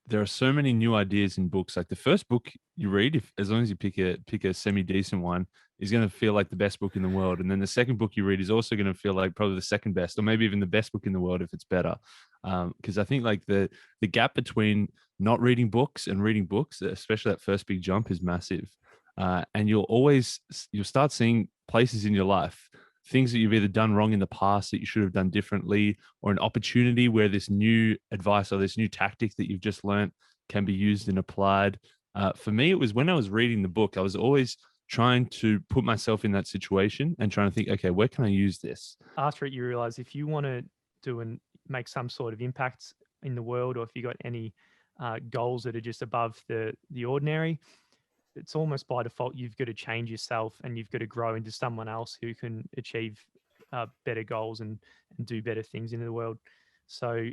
there are so many new ideas in books. Like the first book you read, if as long as you pick a semi decent one, is going to feel like the best book in the world. And then the second book you read is also going to feel like probably the second best, or maybe even the best book in the world if it's better. Because I think like the gap between not reading books and reading books, especially that first big jump, is massive. And you'll start seeing places in your life, things that you've either done wrong in the past that you should have done differently, or an opportunity where this new advice or this new tactic that you've just learned can be used and applied. For me, it was when I was reading the book, I was always trying to put myself in that situation and trying to think, okay, where can I use this? After it, you realize if you want to do and make some sort of impact in the world, or if you got any goals that are just above the ordinary, it's almost by default you've got to change yourself and you've got to grow into someone else who can achieve better goals and do better things in the world. So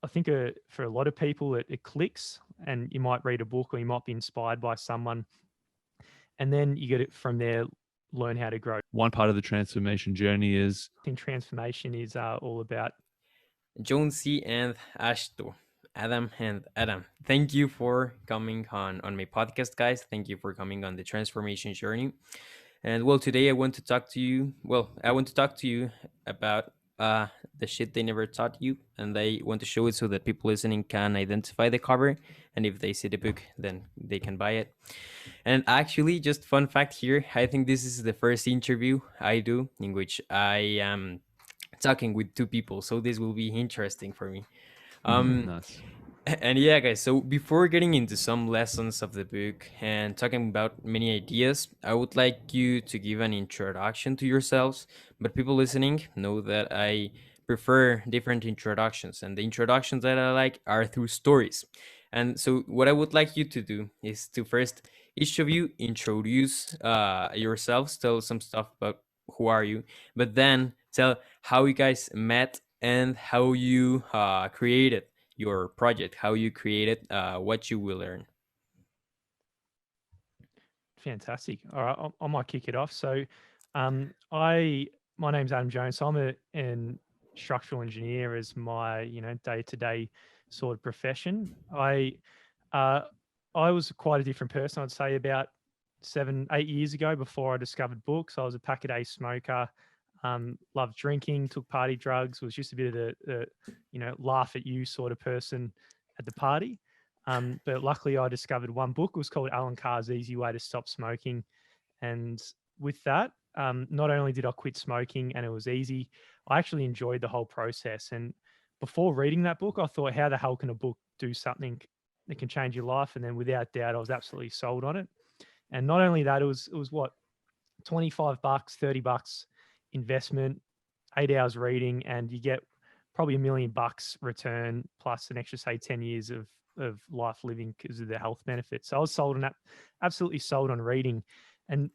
I think for a lot of people it clicks, and you might read a book or you might be inspired by someone, and then you get it from there, learn how to grow. One part of the transformation journey is I think transformation is all about Jonesy and Ashto, Adam and Adam. Thank you for coming on my podcast, guys. Thank you for coming on the transformation journey. And well, today I want to talk to you. Well, I want to talk to you about the shit they never taught you, and I want to show it so that people listening can identify the cover, and if they see the book, then they can buy it. And actually, just fun fact here, I think this is the first interview I do in which I am talking with two people, so this will be interesting for me. Um, nice. and yeah, guys, so before getting into some lessons of the book and talking about many ideas, I would like you to give an introduction to yourselves. But people listening know that I prefer different introductions, and the introductions that I like are through stories. And so, what I would like you to do is to first, each of you, introduce yourselves, tell some stuff about who are you, but then tell how you guys met and how you created your project, how you created what you will learn. fantastic. All right, I might kick it off. So, my name's Adam Jones. So I'm an structural engineer as my day to day sort of profession. Uh, I was quite a different person, I'd say, about 7, 8 years ago. Before I discovered books, I was a pack a day smoker. Loved drinking, took party drugs. Was just a bit of the laugh at you sort of person at the party. But luckily, I discovered one book. It was called Alan Carr's Easy Way to Stop Smoking. And with that, not only did I quit smoking and it was easy, I actually enjoyed the whole process. And before reading that book, I thought, how the hell can a book do something that can change your life? And then without doubt, I was absolutely sold on it. And not only that, it was what, $25, $30 investment, 8 hours reading, and you get probably $1 million return plus an extra, say, 10 years of life living because of the health benefits. So I was sold on that, absolutely sold on reading. And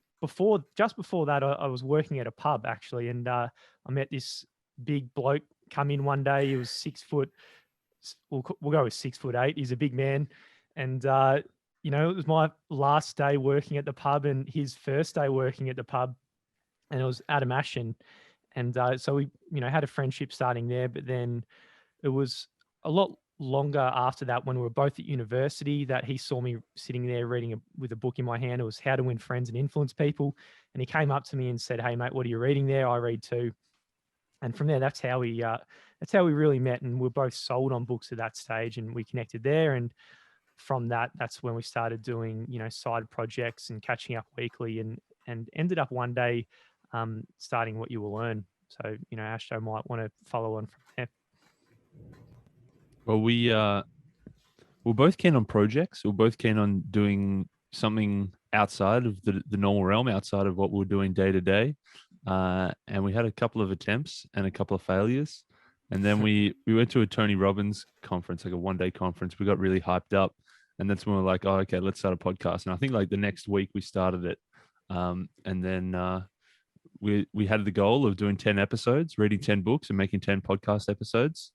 just before that, I was working at a pub actually, and I met this big bloke come in one day. He was 6 foot. We'll go with 6'8". He's a big man, and it was my last day working at the pub and his first day working at the pub, and it was Adam Ashton. And so we, had a friendship starting there, but then it was a lot longer after that when we were both at university that he saw me sitting there reading with a book in my hand. It was How to Win Friends and Influence People. And he came up to me and said, "Hey, mate, what are you reading there? I read too." And from there, that's how we really met. And we are both sold on books at that stage, and we connected there. And from that, that's when we started doing, side projects and catching up weekly, and ended up one day starting What You Will Learn. So, Ashto might want to follow on from there. Well, we're both keen on projects. We're both keen on doing something outside of the normal realm, outside of what we're doing day to day. And we had a couple of attempts and a couple of failures. And then we went to a Tony Robbins conference, like a one-day conference. We got really hyped up. And that's when we were like, oh, okay, let's start a podcast. And I think like the next week we started it. And then we had the goal of doing 10 episodes, reading 10 books and making 10 podcast episodes.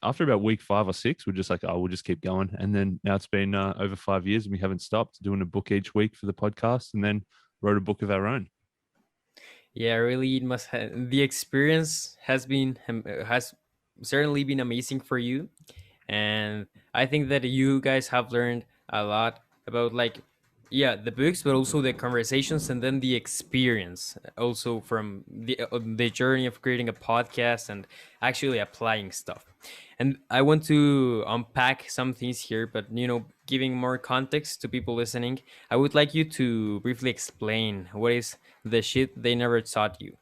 After about week 5 or 6, we're just like, oh, we'll just keep going. And then now it's been over 5 years and we haven't stopped doing a book each week for the podcast, and then wrote a book of our own. Yeah, really, it must have, the experience has certainly been amazing for you. And I think that you guys have learned a lot about, like, yeah, the books, but also the conversations, and then the experience also from the journey of creating a podcast and actually applying stuff. And I want to unpack some things here, but giving more context to people listening, I would like you to briefly explain what is the shit they never taught you.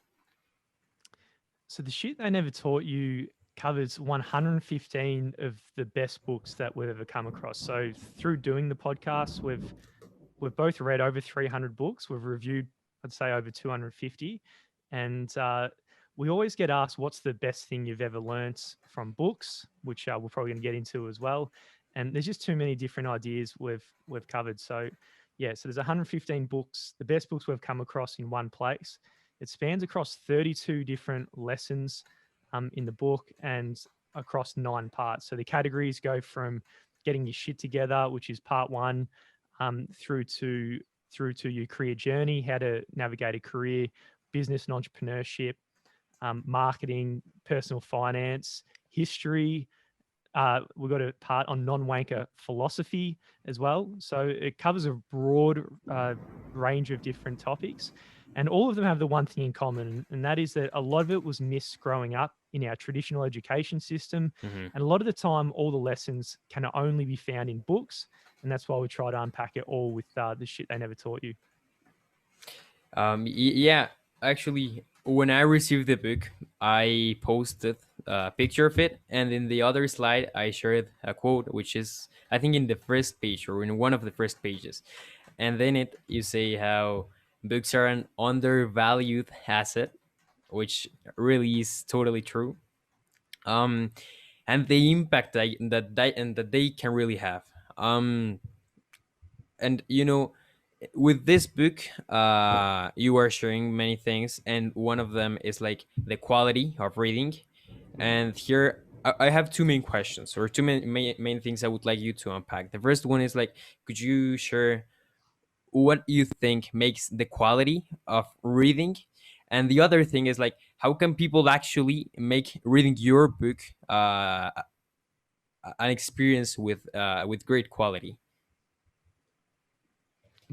So the shit they never taught you covers 115 of the best books that we've ever come across. So through doing the podcast, we've both read over 300 books. We've reviewed, I'd say, over 250, and we always get asked, "What's the best thing you've ever learnt from books?" Which we're probably going to get into as well. And there's just too many different ideas we've covered. So yeah, so there's 115 books, the best books we've come across in one place. It spans across 32 different lessons in the book and across 9 parts. So the categories go from getting your shit together, which is part 1, through to your career journey, how to navigate a career, business and entrepreneurship, marketing, personal finance, history. We've got a part on non-wanker philosophy as well. So it covers a broad range of different topics. And all of them have the one thing in common, and that is that a lot of it was missed growing up in our traditional education system. Mm-hmm. And a lot of the time, all the lessons can only be found in books. And that's why we try to unpack it all with the shit they never taught you. Yeah, actually, when I received the book, I posted a picture of it, and in the other slide, I shared a quote, which is, I think, in the first page or in one of the first pages. And then you say how books are an undervalued asset, which really is totally true. Um, and the impact that they can really have. And with this book, you are sharing many things, and one of them is like the quality of reading. And here I have two main questions, or two main things I would like you to unpack. The first one is like, could you share what you think makes the quality of reading? And the other thing is like, how can people actually make reading your book an experience with great quality?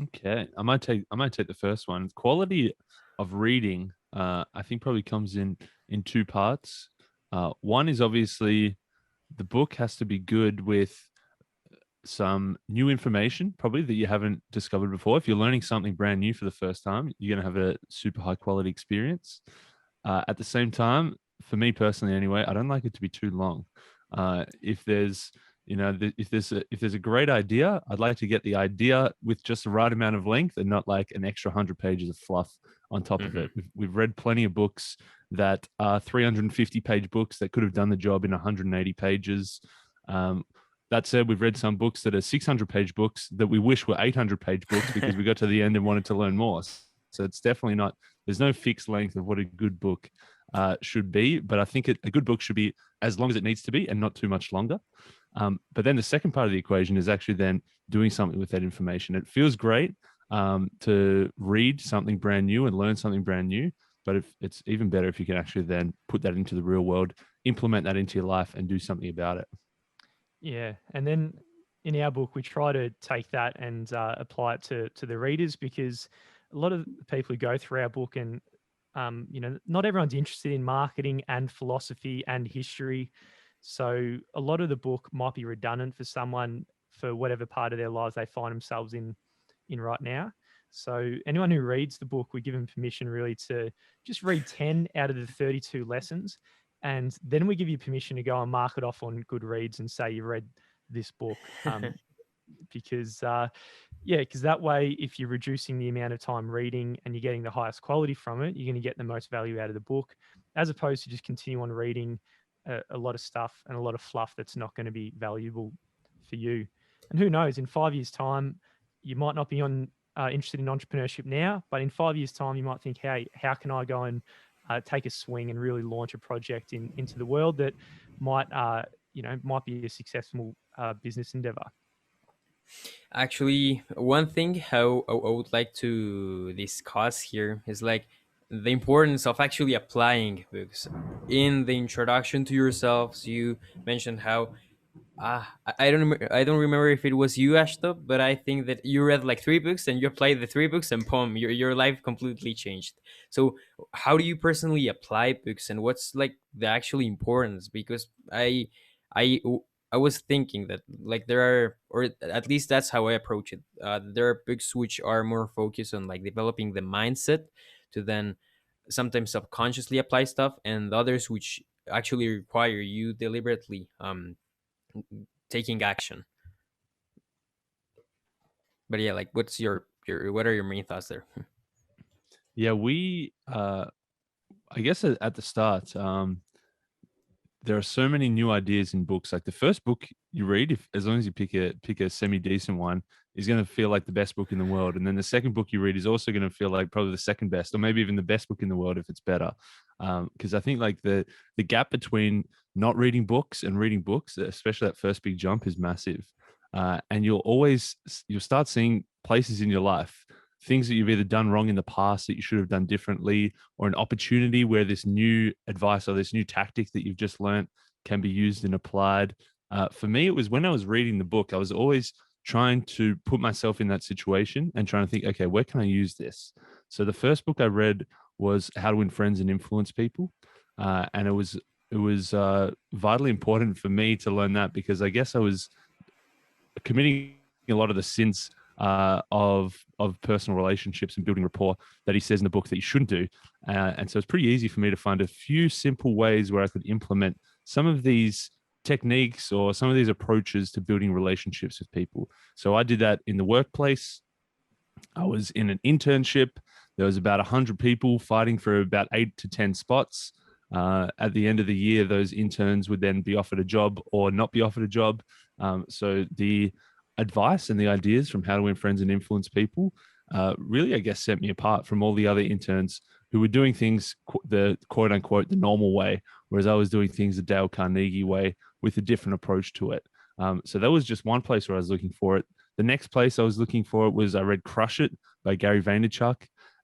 Okay, I might take the first one. Quality of reading, I think probably comes in 2 parts. One is obviously the book has to be good with some new information, probably that you haven't discovered before. If you're learning something brand new for the first time, you're going to have a super high quality experience. At the same time, for me personally, anyway, I don't like it to be too long. If there's if there's a great idea, I'd like to get the idea with just the right amount of length and not like an extra 100 pages of fluff on top of it. We've read plenty of books that are 350-page books that could have done the job in 180 pages. That said, we've read some books that are 600-page books that we wish were 800-page books because we got to the end and wanted to learn more. So it's definitely not, there's no fixed length of what a good book should be, but I think a good book should be as long as it needs to be and not too much longer. But then the second part of the equation is actually then doing something with that information. It feels great to read something brand new and learn something brand new, but if it's even better if you can actually then put that into the real world, implement that into your life and do something about it. Yeah, and then in our book, we try to take that and apply it to the readers, because a lot of the people who go through our book, and not everyone's interested in marketing and philosophy and history. So a lot of the book might be redundant for someone for whatever part of their lives they find themselves in right now. So anyone who reads the book, we give them permission really to just read 10 out of the 32 lessons. And then we give you permission to go and mark it off on Goodreads and say you read this book. Because that way, if you're reducing the amount of time reading and you're getting the highest quality from it, you're going to get the most value out of the book, as opposed to just continue on reading a lot of stuff and a lot of fluff that's not going to be valuable for you. And who knows, in 5 years' time, you might not be interested in entrepreneurship now, but in 5 years' time, you might think, hey, how can I go and take a swing and really launch a project into the world that might be a successful business endeavor. Actually, one thing how I would like to discuss here is like the importance of actually applying books. In the introduction to yourselves, you mentioned how I don't remember if it was you, Ashto, but I think that you read like three books and you applied the three books and boom, your life completely changed. So how do you personally apply books and what's like the actual importance? Because I I was thinking that like there are, or at least that's how I approach it. There are books which are more focused on like developing the mindset to then sometimes subconsciously apply stuff, and others which actually require you deliberately taking action. But yeah, like what's your what are your main thoughts there? Yeah, we I guess at the start, there are so many new ideas in books. Like the first book you read, if as long as you pick a semi decent one, is going to feel like the best book in the world. And then the second book you read is also going to feel like probably the second best, or maybe even the best book in the world if it's better. Because I think like the gap between not reading books and reading books, especially that first big jump, is massive. And you'll start seeing places in your life, things that you've either done wrong in the past that you should have done differently, or an opportunity where this new advice or this new tactic that you've just learned can be used and applied. For me, it was when I was reading the book, I was always trying to put myself in that situation and trying to think, okay, where can I use this? So the first book I read was How to Win Friends and Influence People, and it was vitally important for me to learn that, because I guess I was committing a lot of the sins of personal relationships and building rapport that he says in the book that you shouldn't do. And so it's pretty easy for me to find a few simple ways where I could implement some of these techniques or some of these approaches to building relationships with people. So I did that in the workplace. I was in an internship. There was about 100 people fighting for about 8 to 10 spots. At the end of the year, those interns would then be offered a job or not be offered a job. So the advice and the ideas from How to Win Friends and Influence People really, I guess, set me apart from all the other interns who were doing things the quote unquote the normal way, whereas I was doing things the Dale Carnegie way with a different approach to it. So that was just one place where I was looking for it. The next place I was looking for it was I read Crush It by Gary Vaynerchuk.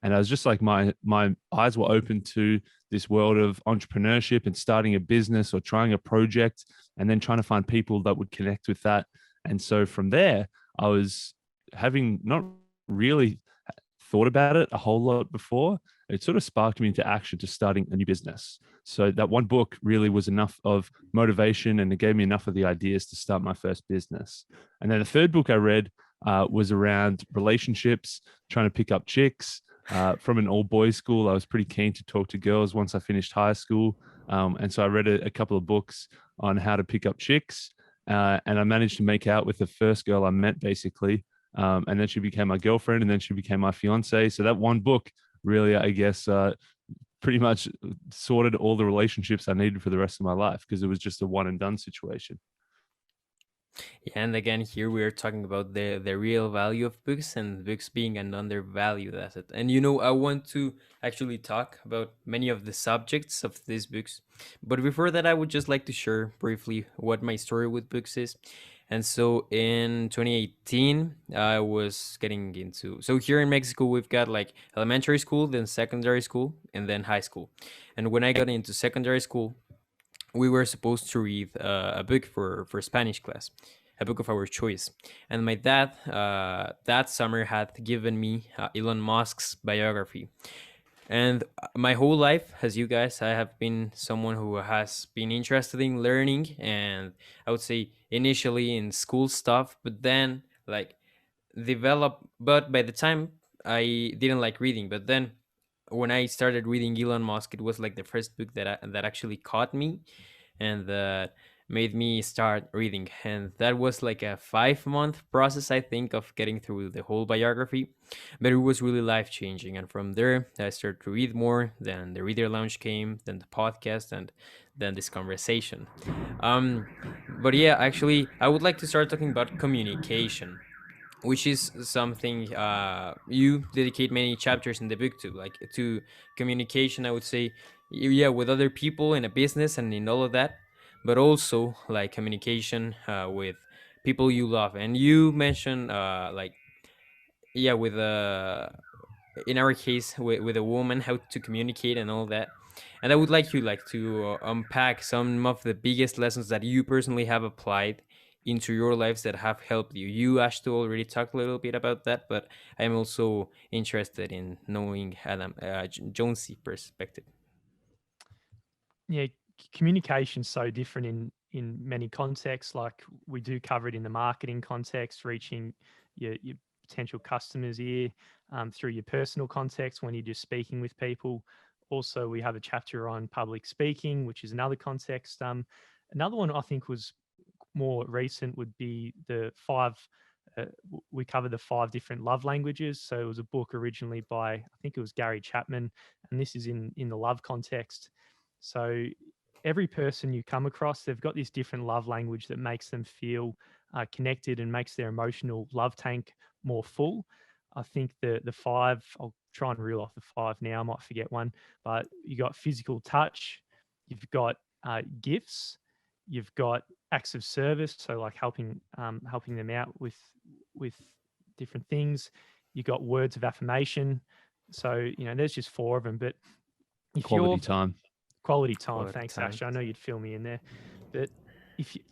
And I was just like, my eyes were open to this world of entrepreneurship and starting a business or trying a project, and then trying to find people that would connect with that. And so from there, I was having not really thought about it a whole lot before. It sort of sparked me into action to starting a new business. So that one book really was enough of motivation, and it gave me enough of the ideas to start my first business. And then the third book I read was around relationships, trying to pick up chicks. From an all boys school, I was pretty keen to talk to girls once I finished high school. And so I read a couple of books on how to pick up chicks. And I managed to make out with the first girl I met, basically. And then she became my girlfriend, and then she became my fiance. So that one book really, I guess, pretty much sorted all the relationships I needed for the rest of my life, because it was just a one and done situation. Yeah, and again, here we are talking about the real value of books and books being an undervalued asset. And you know, I want to actually talk about many of the subjects of these books. But before that, I would just like to share briefly what my story with books is. And so in 2018, I was getting into. So here in Mexico, we've got like elementary school, then secondary school, and then high school. And when I got into secondary school, we were supposed to read a book for Spanish class, a book of our choice. And my dad that summer had given me Elon Musk's biography. And my whole life, as you guys, I have been someone who has been interested in learning, and I would say initially in school stuff, but then like develop. But by the time I didn't like reading, but then when I started reading Elon Musk, it was like the first book that actually caught me and that made me start reading. And that was like a 5 month process, I think, of getting through the whole biography. But it was really life changing. And from there, I started to read more. Then the Reader Lounge came, then the podcast, and then this conversation. Um, but yeah, actually, I would like to start talking about communication, which is something you dedicate many chapters in the book to, like to communication, I would say. Yeah, with other people in a business and in all of that, but also like communication with people you love. And you mentioned like, yeah, with in our case with a woman, how to communicate and all that. And I would like you like to unpack some of the biggest lessons that you personally have applied into your lives that have helped you? You, Ashto, already talked a little bit about that, but I'm also interested in knowing Adam Jonesy perspective. Yeah, communication's so different in many contexts. Like we do cover it in the marketing context, reaching your potential customers' ear, through your personal context when you're just speaking with people. Also, we have a chapter on public speaking, which is another context. Another one I think was more recent would be the five. We cover the 5 different love languages. So it was a book originally by, I think it was Gary Chapman, and this is in the love context. So every person you come across, they've got this different love language that makes them feel connected and makes their emotional love tank more full. I think the 5, I'll try and reel off the 5 now. I might forget one, but you got physical touch, you've got gifts, you've got acts of service, so like helping them out with different things. You got words of affirmation. So there's just 4 of them, but if Quality you're time. quality time, Quality thanks, time. Ash. I know you'd fill me in there, but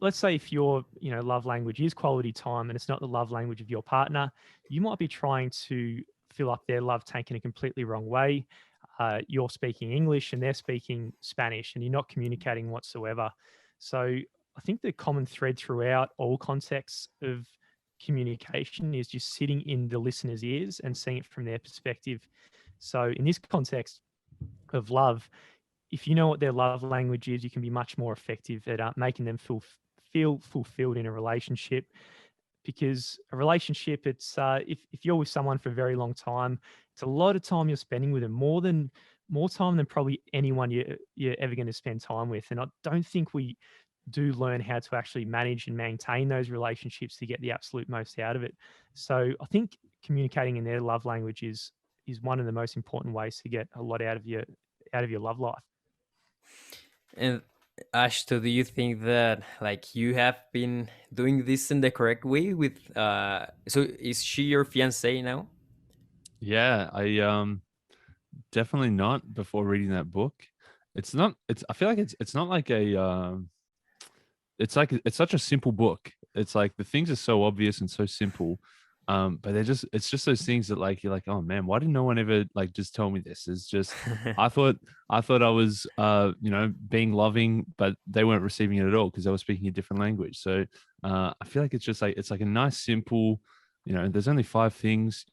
let's say if your love language is quality time and it's not the love language of your partner, you might be trying to fill up their love tank in a completely wrong way. You're speaking English and they're speaking Spanish, and you're not communicating whatsoever. So I think the common thread throughout all contexts of communication is just sitting in the listener's ears and seeing it from their perspective. So in this context of love, if you know what their love language is, you can be much more effective at making them feel fulfilled in a relationship. Because a relationship, it's if you're with someone for a very long time, it's a lot of time you're spending with them, more time than probably anyone you're ever going to spend time with. And I don't think we do learn how to actually manage and maintain those relationships to get the absolute most out of it. So I think communicating in their love language is one of the most important ways to get a lot out of your love life. And Ashto, do you think that like you have been doing this in the correct way with so is she your fiance now? Yeah, I definitely not before reading that book. It's not. It's. I feel like it's not like a. It's like it's such a simple book. It's like the things are so obvious and so simple, but it's just those things that like you're like, oh man, why did no one ever like just tell me this? It's just I thought I was being loving, but they weren't receiving it at all because they were speaking a different language. So I feel like it's like a nice simple, there's only 5 things.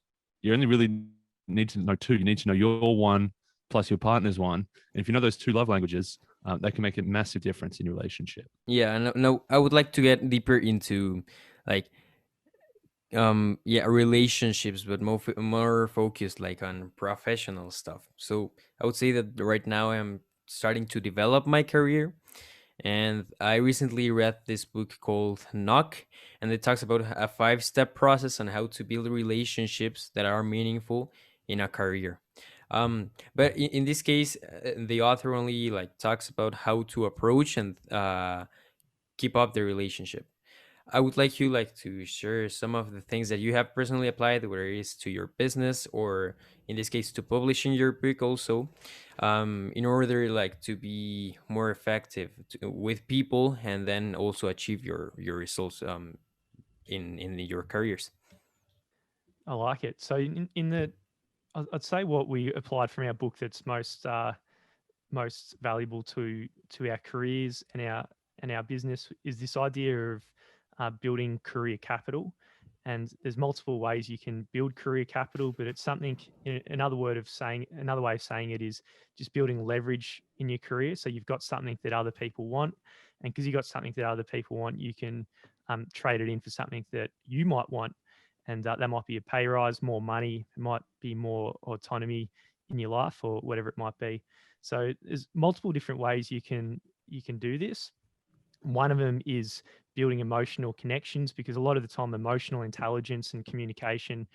You only really need to know 2. You need to know your one plus your partner's one, and if you know those 2 love languages, that can make a massive difference in your relationship. Yeah, no, no, I would like to get deeper into like yeah, relationships, but more focused like on professional stuff. So I would say that right now I'm starting to develop my career, and I recently read this book called Knock, and it talks about a 5-step process on how to build relationships that are meaningful in a career. But in this case, the author only like talks about how to approach and keep up the relationship. I would like you like to share some of the things that you have personally applied, whether it is to your business or in this case to publishing your book also, in order like to be more effective with people and then also achieve your results in your careers. I like it. So in the I'd say what we applied from our book that's most valuable to our careers and our business is this idea of building career capital. And there's multiple ways you can build career capital, but it's something. Another way of saying it is just building leverage in your career. So you've got something that other people want, and because you've got something that other people want, you can trade it in for something that you might want, and that might be a pay rise, more money, it might be more autonomy in your life, or whatever it might be. So there's multiple different ways you can do this. One of them is building emotional connections, because a lot of the time emotional intelligence and communication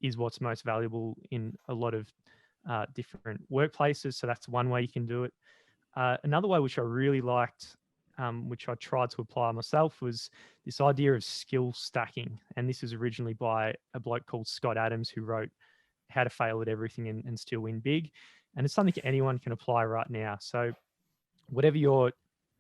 is what's most valuable in a lot of different workplaces. So that's one way you can do it. Another way which I really liked, which I tried to apply myself, was this idea of skill stacking. And this was originally by a bloke called Scott Adams, who wrote How to Fail at Everything and Still Win Big. And it's something anyone can apply right now. So whatever your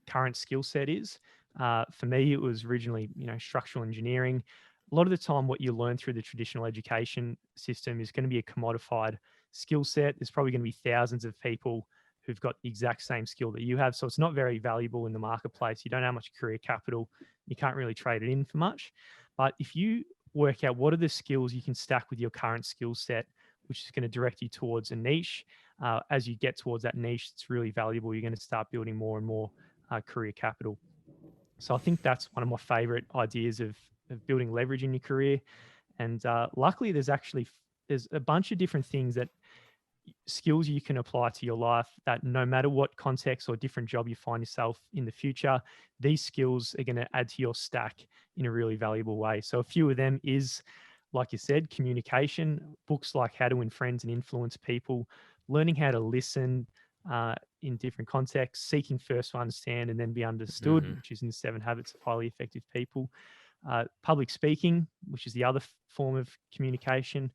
current skill set is, For me, it was originally, structural engineering. A lot of the time, what you learn through the traditional education system is going to be a commodified skill set. There's probably going to be thousands of people who've got the exact same skill that you have. So it's not very valuable in the marketplace. You don't have much career capital. You can't really trade it in for much. But if you work out what are the skills you can stack with your current skill set, which is going to direct you towards a niche, as you get towards that niche, it's really valuable. You're going to start building more and more career capital. So I think that's one of my favorite ideas of building leverage in your career. And luckily, there's a bunch of different things that skills you can apply to your life that no matter what context or different job you find yourself in the future, these skills are going to add to your stack in a really valuable way. So a few of them is, like you said, communication, books like How to Win Friends and Influence People, learning how to listen in different contexts, seeking first to understand and then be understood, which is in the 7 Habits of Highly Effective People. Public speaking, which is the other form of communication.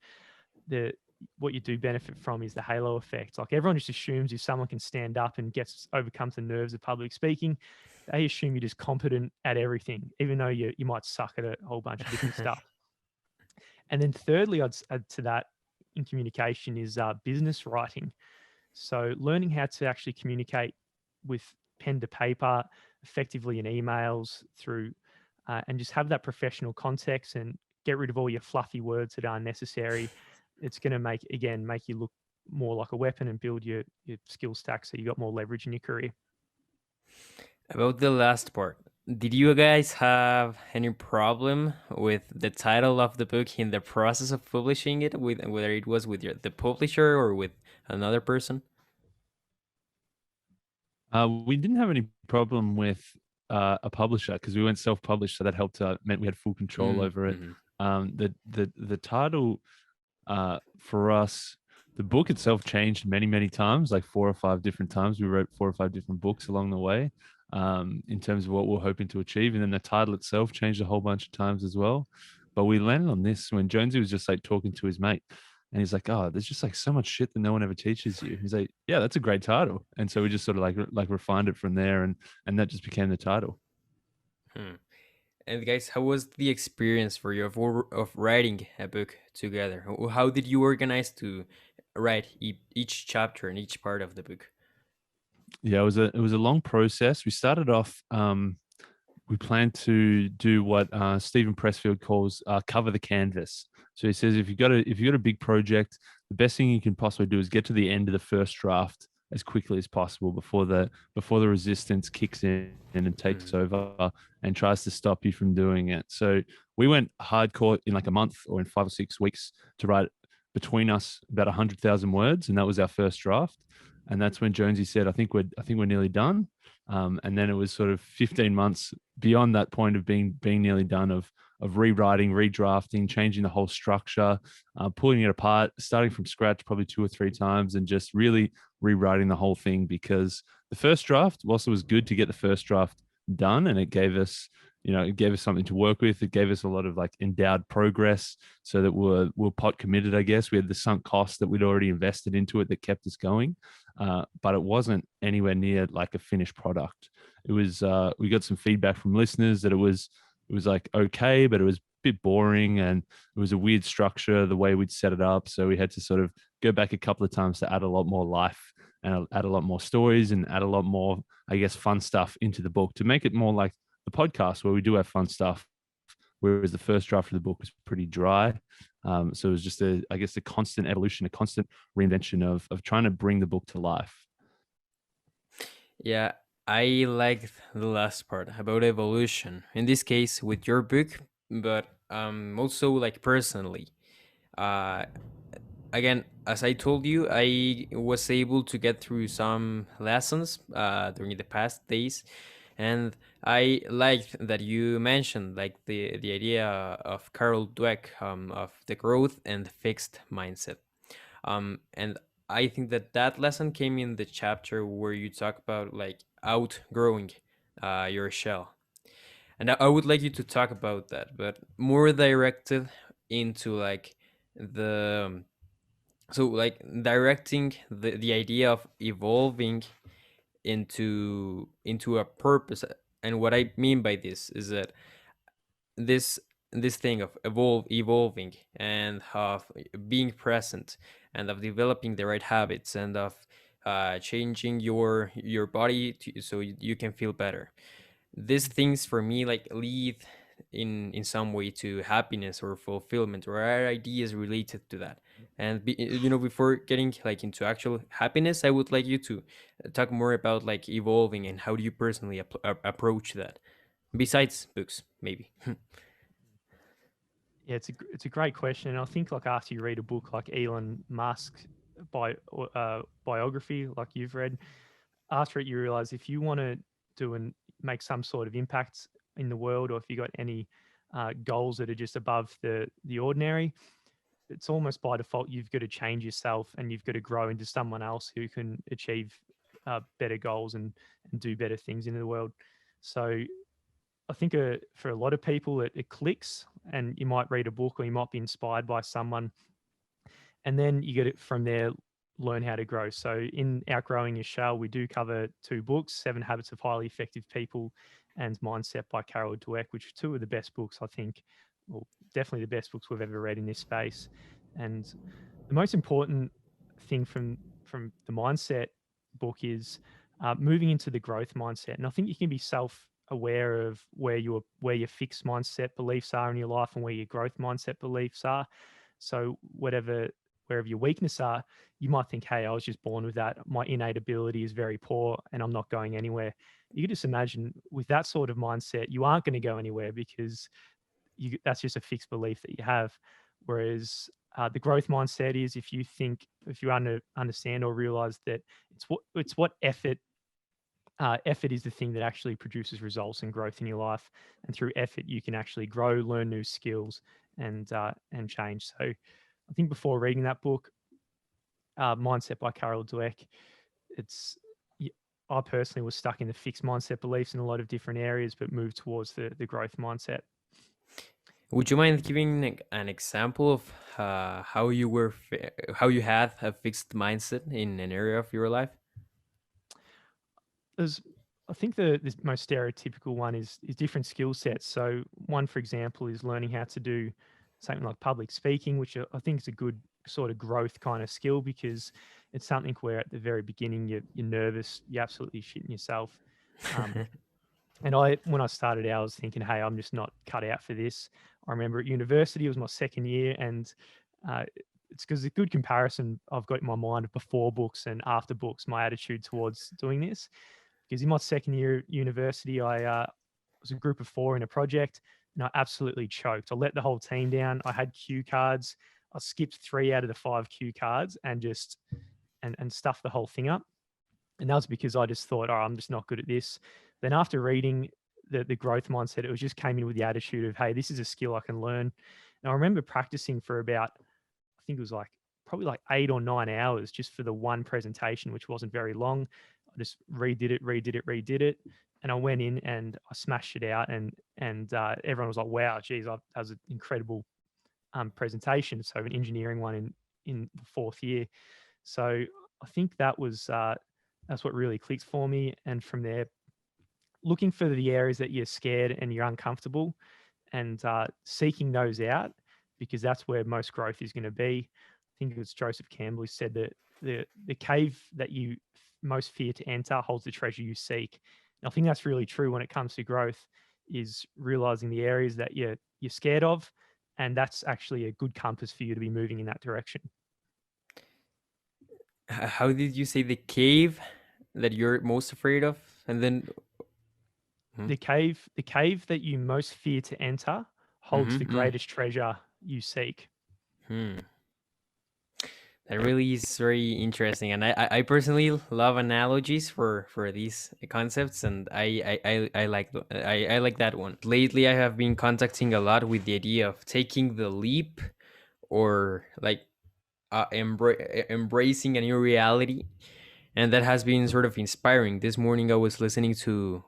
What you do benefit from is the halo effect. Like everyone just assumes if someone can stand up and overcomes the nerves of public speaking, they assume you're just competent at everything, even though you might suck at a whole bunch of different stuff. And then thirdly, I'd add to that in communication is business writing. So learning how to actually communicate with pen to paper effectively in emails through, and just have that professional context and get rid of all your fluffy words that aren't necessary. It's going to make you look more like a weapon and build your skill stack so you got more leverage in your career. About the last part, did you guys have any problem with the title of the book in the process of publishing it, with whether it was with the publisher or with another person? We didn't have any problem with a publisher because we went self-published, so that helped. Meant we had full control over it. The title for us, the book itself changed many times, like 4 or 5 different times. We wrote 4 or 5 different books along the way, in terms of what we're hoping to achieve, and then the title itself changed a whole bunch of times as well. But we landed on this when Jonesy was just like talking to his mate. And he's like, "Oh, there's just like so much shit that no one ever teaches you." He's like, "Yeah, that's a great title." And so we just sort of like refined it from there, and that just became the title. And guys, how was the experience for you of writing a book together? How did you organize to write each chapter and each part of the book? Yeah, it was a long process. We started off. We planned to do what Stephen Pressfield calls cover the canvas. So he says if you got a big project, the best thing you can possibly do is get to the end of the first draft as quickly as possible before the resistance kicks in and takes over and tries to stop you from doing it. So we went hardcore in like a month or in 5 or 6 weeks to write between us about 100,000 words, and that was our first draft. And that's when Jonesy said, "I think we're nearly done." And then it was sort of 15 months beyond that point of being nearly done of rewriting, redrafting, changing the whole structure, pulling it apart, starting from scratch probably 2 or 3 times, and just really rewriting the whole thing. Because the first draft, whilst it was good to get the first draft done, and it gave us something to work with. It gave us a lot of like endowed progress, so that we're pot committed, I guess. We had the sunk cost that we'd already invested into it that kept us going, but it wasn't anywhere near like a finished product. It was we got some feedback from listeners that it was like okay, but it was a bit boring and it was a weird structure the way we'd set it up. So we had to sort of go back a couple of times to add a lot more life and add a lot more stories and add a lot more, I guess, fun stuff into the book to make it more like the podcast where we do have fun stuff, whereas the first draft of the book was pretty dry. So it was just a constant evolution, a constant reinvention of trying to bring the book to life. Yeah, I liked the last part about evolution. In this case, with your book, but also like personally. Uh, Again, as I told you, I was able to get through some lessons during the past days, and I liked that you mentioned like the idea of Carol Dweck, of the growth and fixed mindset. And I think that lesson came in the chapter where you talk about like outgrowing your shell. And I would like you to talk about that, but more directed into like the so like directing the idea of evolving into a purpose, And what I mean by this is that this this thing of evolving and of being present and of developing the right habits and of changing your body so you can feel better, these things for me like lead in some way to happiness or fulfillment or our ideas related to that. And before getting like into actual happiness, I would like you to talk more about like evolving and how do you personally approach that besides books maybe. Yeah, it's a great question, and I think like after you read a book like Elon Musk biography, like you've read, after it you realize if you want to do and make some sort of impact in the world, or if you got any goals that are just above the ordinary, it's almost by default you've got to change yourself and you've got to grow into someone else who can achieve better goals and do better things in the world. So I think for a lot of people, it clicks, and you might read a book or you might be inspired by someone, and then you get it from there, learn how to grow. So in Outgrowing Your Shell, we do cover two books, Seven Habits of Highly Effective People and Mindset by Carol Dweck, which are two of the best books, I think, well, definitely the best books we've ever read in this space. And the most important thing from the mindset book is moving into the growth mindset. And I think you can be self-aware of where your fixed mindset beliefs are in your life and where your growth mindset beliefs are. So wherever your weaknesses are, you might think, hey, I was just born with that. My innate ability is very poor and I'm not going anywhere. You can just imagine with that sort of mindset, you aren't going to go anywhere because that's just a fixed belief that you have. Whereas the growth mindset is if you understand or realize that it's what effort is the thing that actually produces results and growth in your life. And through effort, you can actually grow, learn new skills, and change. So I think before reading that book, Mindset by Carol Dweck, I personally was stuck in the fixed mindset beliefs in a lot of different areas, but moved towards the growth mindset. Would you mind giving an example of how you had a fixed mindset in an area of your life? I think the most stereotypical one is different skill sets. So one, for example, is learning how to do something like public speaking, which I think is a good sort of growth kind of skill because it's something where at the very beginning you're nervous, you're absolutely shitting yourself. And when I started out, I was thinking, hey, I'm just not cut out for this. I remember at university, it was my second year, and it's because a good comparison I've got in my mind of before books and after books, my attitude towards doing this. Because in my second year at university, I was a group of 4 in a project, and I absolutely choked. I let the whole team down. I had cue cards. I skipped 3 out of the 5 cue cards and just and stuffed the whole thing up. And that was because I just thought, oh, I'm just not good at this. Then after reading the growth mindset, it was just came in with the attitude of, hey, this is a skill I can learn. And I remember practicing for about, I think it was probably 8 or 9 hours just for the one presentation, which wasn't very long. I just redid it. And I went in and I smashed it out. And everyone was like, wow, geez, that was an incredible presentation. So an engineering one in the 4th year. So I think that's what really clicked for me. And from there, looking for the areas that you're scared and you're uncomfortable and seeking those out, because that's where most growth is going to be. I think it was Joseph Campbell who said that the cave that you most fear to enter holds the treasure you seek. And I think that's really true when it comes to growth, is realizing the areas that you're scared of. And that's actually a good compass for you to be moving in that direction. How did you say the cave that you're most afraid of? And then the cave that you most fear to enter holds the greatest treasure you seek. That really is very interesting, and I personally love analogies for these concepts, and I like I like that one. Lately, I have been contacting a lot with the idea of taking the leap, or like embracing a new reality, and that has been sort of inspiring. This morning, I was listening to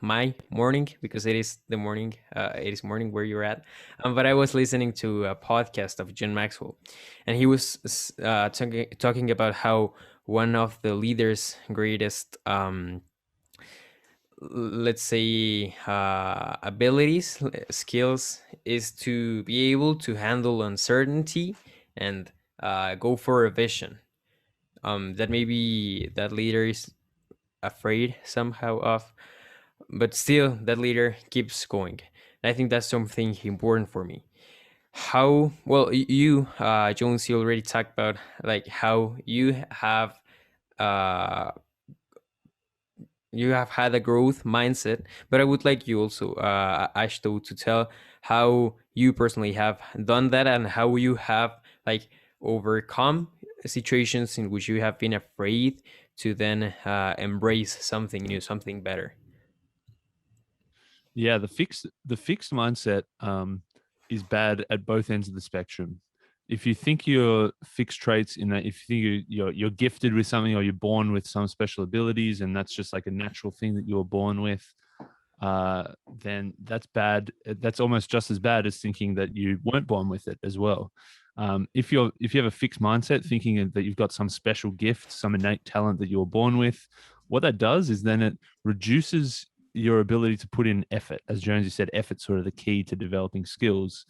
my morning, because it is the morning. It is morning where you're at. But I was listening to a podcast of John Maxwell, and he was talking about how one of the leaders' greatest let's say, abilities, skills, is to be able to handle uncertainty and go for a vision that maybe that leader is afraid somehow of, but still that leader keeps going. And I think that's something important for me. How well you, Jones, you already talked about like how uh you have had a growth mindset, but I would like you also, Ashto, to tell how you personally have done that and how you have like overcome situations in which you have been afraid to then embrace something new, something better. Yeah, the fixed mindset is bad at both ends of the spectrum. If you think your fixed traits in that, if you think you're gifted with something or you're born with some special abilities, and that's just like a natural thing that you were born with, then that's bad. That's almost just as bad as thinking that you weren't born with it as well. If you have a fixed mindset, thinking that you've got some special gift, some innate talent that you were born with, what that does is then it reduces your ability to put in effort. As Jonesy said, effort's sort of the key to developing skills.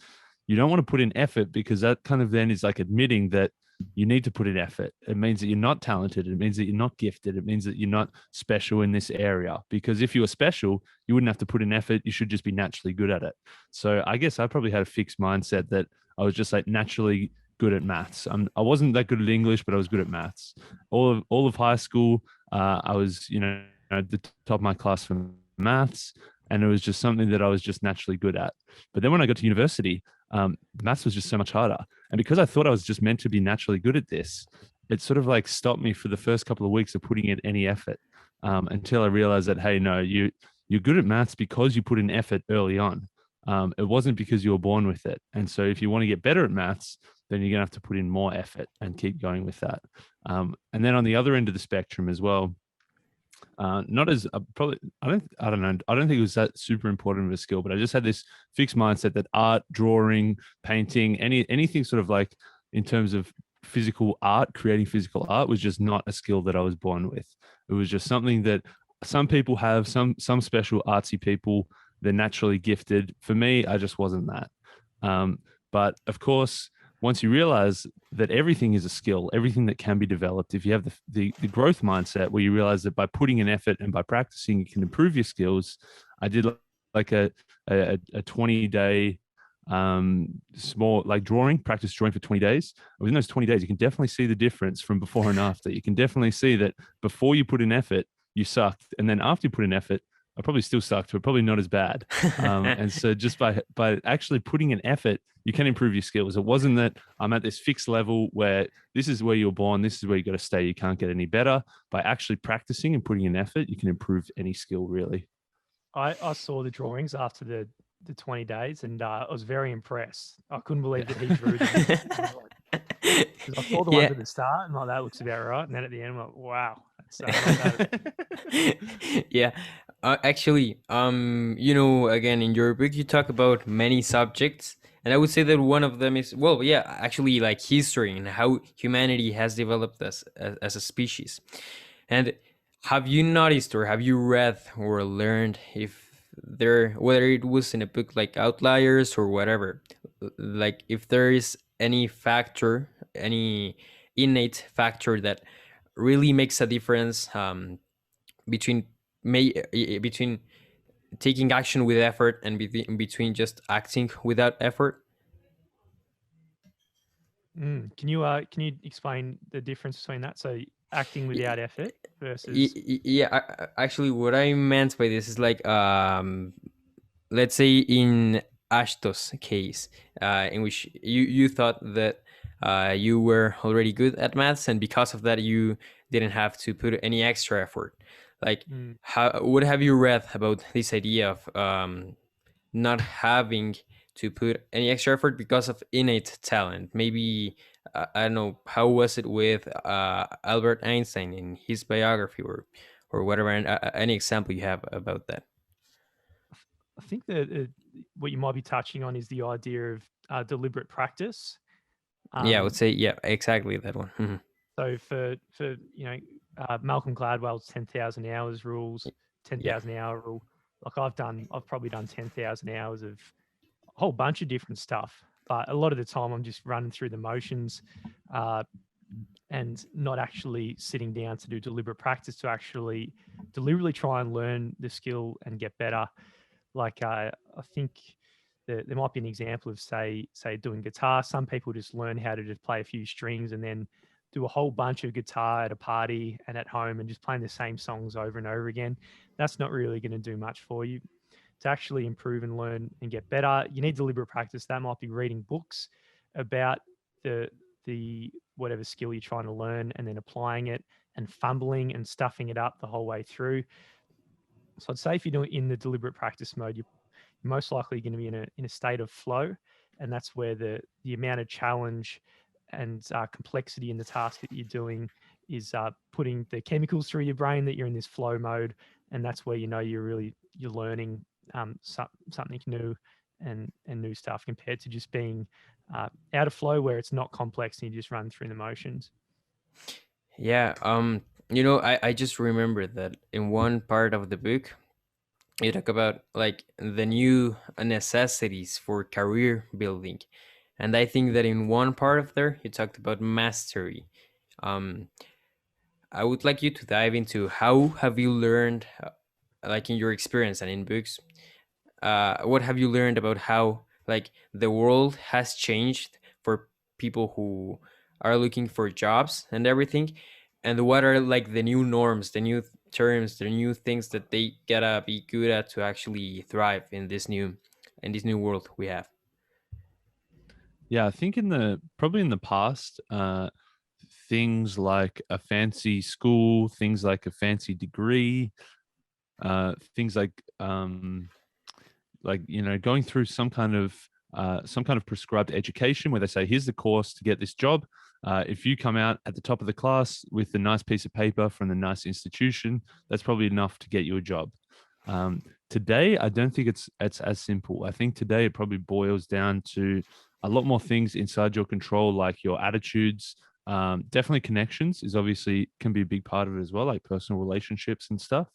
You don't want to put in effort because that kind of then is like admitting that you need to put in effort. It means that you're not talented. It means that you're not gifted. It means that you're not special in this area. Because if you were special, you wouldn't have to put in effort. You should just be naturally good at it. So I guess I probably had a fixed mindset that I was just like naturally good at maths. I wasn't that good at English, but I was good at maths. All of high school, I was at the top of my class for maths, and it was just something that I was just naturally good at. But then when I got to university, maths was just so much harder. And because I thought I was just meant to be naturally good at this, it sort of like stopped me for the first couple of weeks of putting in any effort, until I realized that, hey, no, you're good at maths because you put in effort early on. It wasn't because you were born with it. And so if you want to get better at maths, then you're going to have to put in more effort and keep going with that. And then on the other end of the spectrum as well, not as probably I don't know, I don't think it was that super important of a skill, but I just had this fixed mindset that art, drawing, painting, anything sort of like in terms of physical art, creating physical art, was just not a skill that I was born with. It was just something that some people have, some special artsy people, they're naturally gifted. For me, I just wasn't that. But of course, once you realize that everything is a skill, everything that can be developed, if you have the growth mindset where you realize that by putting in effort and by practicing, you can improve your skills. I did like a 20-day small like practice drawing for 20 days. Within those 20 days, you can definitely see the difference from before and after. You can definitely see that before you put in effort, you sucked. And then after you put in effort, I probably still sucked, but probably not as bad. And so just by actually putting in effort, you can improve your skills. It wasn't that I'm at this fixed level where this is where you're born, this is where you got to stay, you can't get any better. By actually practicing and putting in effort, you can improve any skill, really. I saw the drawings after the 20 days, and I was very impressed. I couldn't believe that he drew them. Because I saw the ones Yeah. at the start, and like, that looks about right. And then at the end, I'm like, wow, that's not bad. Yeah. Actually, again, in your book, you talk about many subjects, and I would say that one of them is, well, yeah, actually, like history and how humanity has developed as a species. And have you noticed or have you read or learned if whether it was in a book like Outliers or whatever, like if there is any factor, any innate factor that really makes a difference, between between taking action with effort and between just acting without effort? Can you explain the difference between that? So acting without effort versus Yeah, actually, what I meant by this is like, let's say in Ashtos case, in which you thought that you were already good at maths, and because of that, you didn't have to put any extra effort. Like, what have you read about this idea of not having to put any extra effort because of innate talent? Maybe I don't know, how was it with Albert Einstein in his biography, or whatever, and any example you have about that? I think that what you might be touching on is the idea of deliberate practice. Yeah, I would say, yeah, exactly that one. Mhm. So for Malcolm Gladwell's 10,000 hours rules, 10,000 hour rule. Like I've probably done 10,000 hours of a whole bunch of different stuff, but a lot of the time I'm just running through the motions, and not actually sitting down to do deliberate practice to actually deliberately try and learn the skill and get better. Like I think there might be an example of say doing guitar. Some people just learn how to just play a few strings and then do a whole bunch of guitar at a party and at home and just playing the same songs over and over again. That's not really going to do much for you. To actually improve and learn and get better, you need deliberate practice. That might be reading books about the whatever skill you're trying to learn and then applying it and fumbling and stuffing it up the whole way through. So I'd say if you're doing in the deliberate practice mode, you're most likely going to be in a state of flow, and that's where the amount of challenge and complexity in the task that you're doing is putting the chemicals through your brain that you're in this flow mode, and that's where you're learning something new and new stuff compared to just being out of flow where it's not complex and you just run through the motions. Yeah. I just remembered that in one part of the book, you talk about like the new necessities for career building. And I think that in one part of there, you talked about mastery. Um, I would like you to dive into how have you learned, like in your experience and in books, what have you learned about how like the world has changed for people who are looking for jobs and everything, and what are like the new norms, the new terms, the new things that they gotta be good at to actually thrive in this new world we have. Yeah, I think probably in the past, things like a fancy school, things like a fancy degree, things like going through some kind of prescribed education where they say, here's the course to get this job. If you come out at the top of the class with a nice piece of paper from the nice institution, that's probably enough to get you a job. Today, I don't think it's as simple. I think today it probably boils down to a lot more things inside your control, like your attitudes. Definitely connections is obviously can be a big part of it as well, like personal relationships and stuff,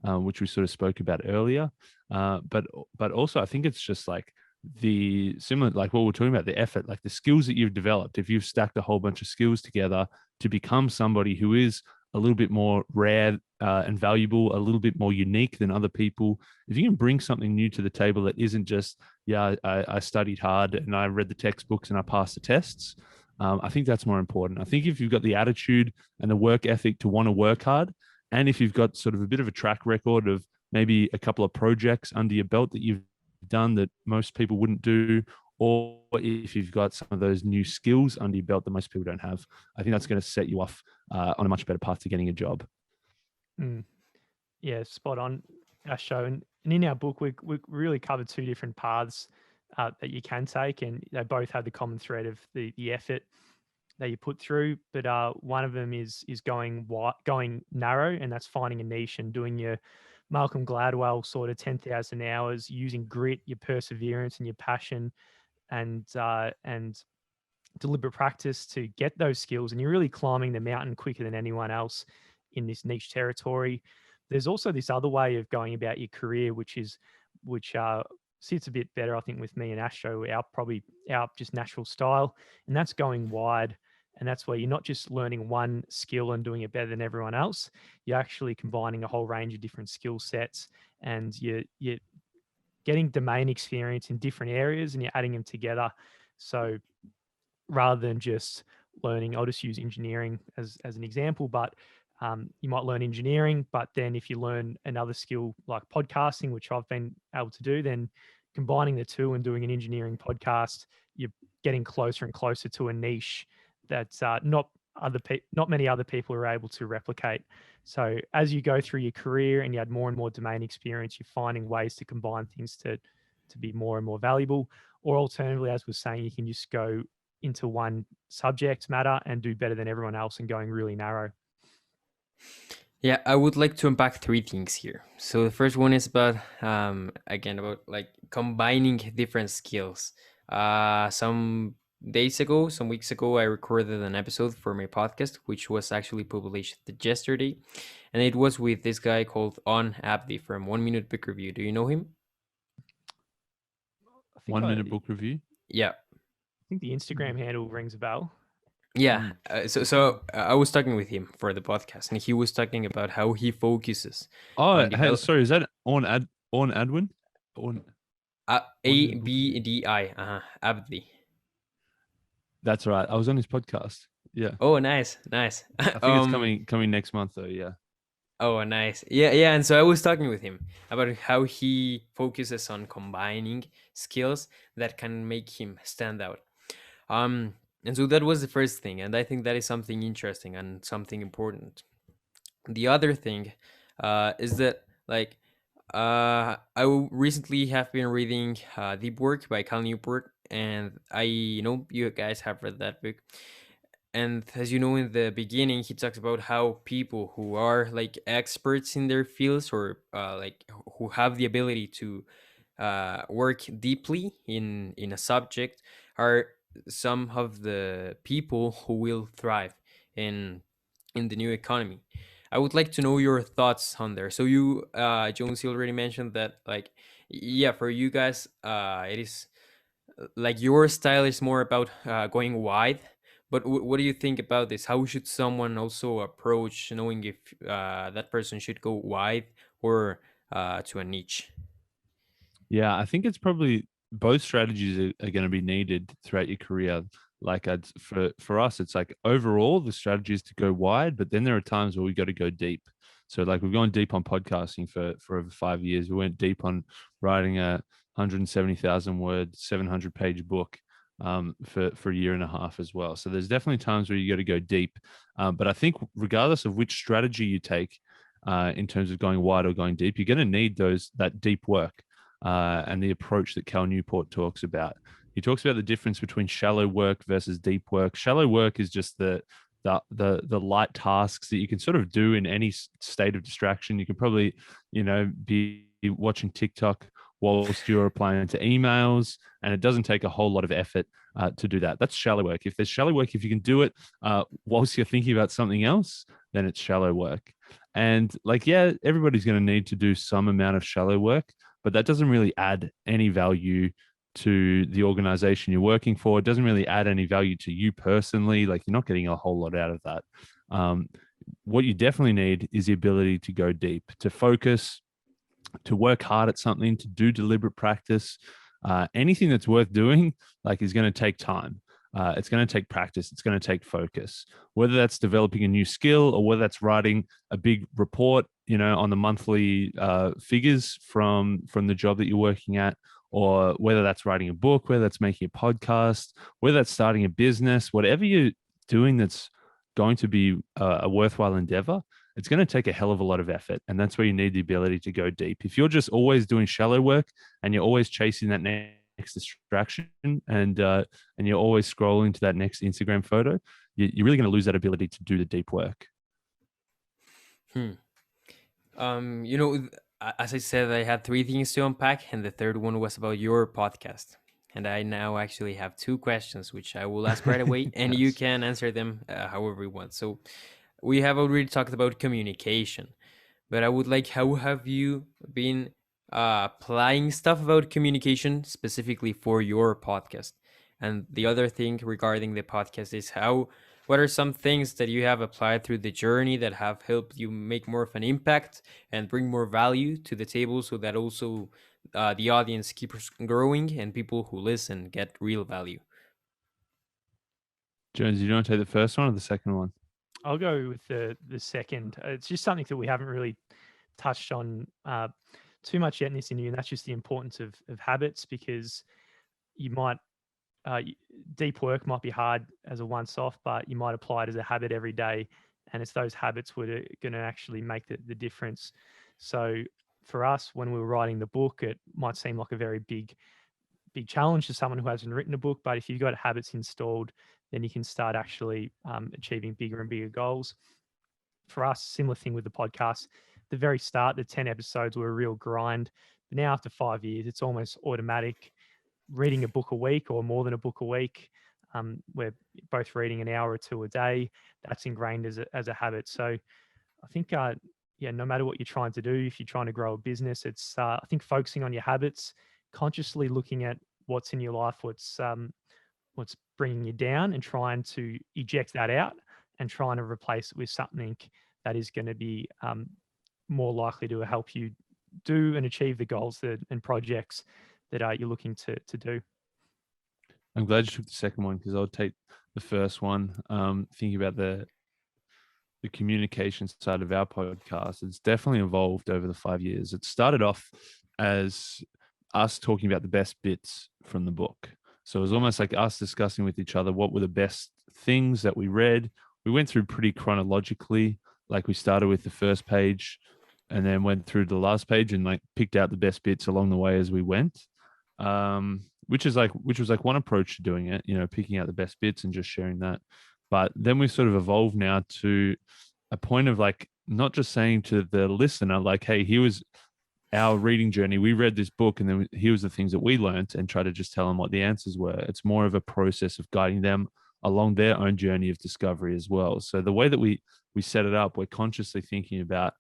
which we sort of spoke about earlier. But also I think it's just like the similar, like what we're talking about, the effort, like the skills that you've developed. If you've stacked a whole bunch of skills together to become somebody who is a little bit more rare and valuable, a little bit more unique than other people, if you can bring something new to the table that isn't just, I studied hard and I read the textbooks and I passed the tests, I think that's more important. I think if you've got the attitude and the work ethic to want to work hard, and if you've got sort of a bit of a track record of maybe a couple of projects under your belt that you've done that most people wouldn't do, or if you've got some of those new skills under your belt that most people don't have, I think that's going to set you off on a much better path to getting a job. Yeah, spot on, Ashto. And in our book, we really covered two different paths that you can take, and they both have the common thread of the effort that you put through. But one of them is going narrow, and that's finding a niche and doing your Malcolm Gladwell sort of 10,000 hours, using grit, your perseverance, and your passion, and deliberate practice to get those skills. And you're really climbing the mountain quicker than anyone else in this niche territory. There's also this other way of going about your career, which sits a bit better, I think, with me and Ashto, our just natural style, and that's going wide. And that's where you're not just learning one skill and doing it better than everyone else. You're actually combining a whole range of different skill sets, and you're getting domain experience in different areas, and you're adding them together. So rather than just learning, I'll just use engineering as an example, but you might learn engineering, but then if you learn another skill like podcasting, which I've been able to do, then combining the two and doing an engineering podcast, you're getting closer and closer to a niche that not many other people are able to replicate. So as you go through your career and you add more and more domain experience, you're finding ways to combine things to be more and more valuable. Or alternatively, as we're saying, you can just go into one subject matter and do better than everyone else and going really narrow. Yeah, I would like to unpack three things here. So the first one is about again about like combining different skills. Some days ago, some weeks ago, I recorded an episode for my podcast, which was actually published yesterday, and it was with this guy called On Abdi from 1 Minute Book Review. Do you know him? I think 1 minute book review. Yeah. I think the Instagram handle rings a bell. Yeah, I was talking with him for the podcast, and he was talking about how he focuses Oh, on hey, sorry, is that on Adwin? On Abdi, Abdi. That's right. I was on his podcast. Yeah. Oh, nice, nice. I think it's coming next month though, yeah. Oh, nice. Yeah. And so I was talking with him about how he focuses on combining skills that can make him stand out. And so that was the first thing, and I think that is something interesting and something important. The other thing is that like recently have been reading Deep Work by Cal Newport, and I know you guys have read that book. And as you know, in the beginning, he talks about how people who are like experts in their fields, or like who have the ability to work deeply in a subject, are some of the people who will thrive in the new economy. I would like to know your thoughts on there. So you, Jones, you already mentioned that, like, yeah, for you guys, it is like your style is more about going wide. But what do you think about this? How should someone also approach knowing if that person should go wide or to a niche? Yeah, I think it's probably both strategies are going to be needed throughout your career. Like for us, it's like overall the strategy is to go wide, but then there are times where we got to go deep. So like we've gone deep on podcasting for over 5 years. We went deep on writing a 170,000 word, 700-page book for a year and a half as well. So there's definitely times where you got to go deep. But I think regardless of which strategy you take in terms of going wide or going deep, you're going to need that deep work. And the approach that Cal Newport talks about. He talks about the difference between shallow work versus deep work. Shallow work is just the light tasks that you can sort of do in any state of distraction. You can probably, be watching TikTok whilst you're replying to emails, and it doesn't take a whole lot of effort to do that. That's shallow work. If there's shallow work, if you can do it whilst you're thinking about something else, then it's shallow work. And like, yeah, everybody's going to need to do some amount of shallow work, but that doesn't really add any value to the organization you're working for. It doesn't really add any value to you personally. Like, you're not getting a whole lot out of that. What you definitely need is the ability to go deep, to focus, to work hard at something, to do deliberate practice. Anything that's worth doing, like, is going to take time. It's going to take practice. It's going to take focus, whether that's developing a new skill or whether that's writing a big report, on the monthly figures from the job that you're working at, or whether that's writing a book, whether that's making a podcast, whether that's starting a business, whatever you're doing that's going to be a worthwhile endeavor, it's going to take a hell of a lot of effort. And that's where you need the ability to go deep. If you're just always doing shallow work and you're always chasing that next distraction and you're always scrolling to that next Instagram photo, you're really going to lose that ability to do the deep work. As I said, I had three things to unpack, and the third one was about your podcast. And I now actually have two questions, which I will ask right away, and you can answer them however you want. So we have already talked about communication, but I would like, how have you been applying stuff about communication specifically for your podcast? And the other thing regarding the podcast is what are some things that you have applied through the journey that have helped you make more of an impact and bring more value to the table, so that also the audience keeps growing and people who listen get real value? Jones, you want to take the first one or the second one? I'll go with the second. It's just something that we haven't really touched on too much yet in this interview, and that's just the importance of habits, because you might deep work might be hard as a once-off, but you might apply it as a habit every day, and it's those habits that are going to actually make the difference. So for us, when we were writing the book, it might seem like a very big challenge to someone who hasn't written a book, but if you've got habits installed, then you can start actually achieving bigger and bigger goals. For us, similar thing with the podcast. The very start, the 10 episodes were a real grind, but now after 5 years, it's almost automatic. Reading a book a week or more than a book a week, we're both reading an hour or two a day. That's ingrained as a habit. So I think, yeah, no matter what you're trying to do, if you're trying to grow a business, it's I think focusing on your habits, consciously looking at what's in your life, what's bringing you down, and trying to eject that out and trying to replace it with something that is going to be more likely to help you do and achieve the goals and projects that you're looking to do. I'm glad you took the second one, because I'll take the first one. Thinking about the communication side of our podcast, it's definitely evolved over the 5 years. It started off as us talking about the best bits from the book. So it was almost like us discussing with each other what were the best things that we read. We went through pretty chronologically, like we started with the first page and then went through the last page and like picked out the best bits along the way as we went. Which was like one approach to doing it, picking out the best bits and just sharing that. But then we sort of evolved now to a point of like not just saying to the listener, like, hey, here was our reading journey. We read this book and then here was the things that we learned, and try to just tell them what the answers were. It's more of a process of guiding them along their own journey of discovery as well. So the way that we set it up, we're consciously thinking about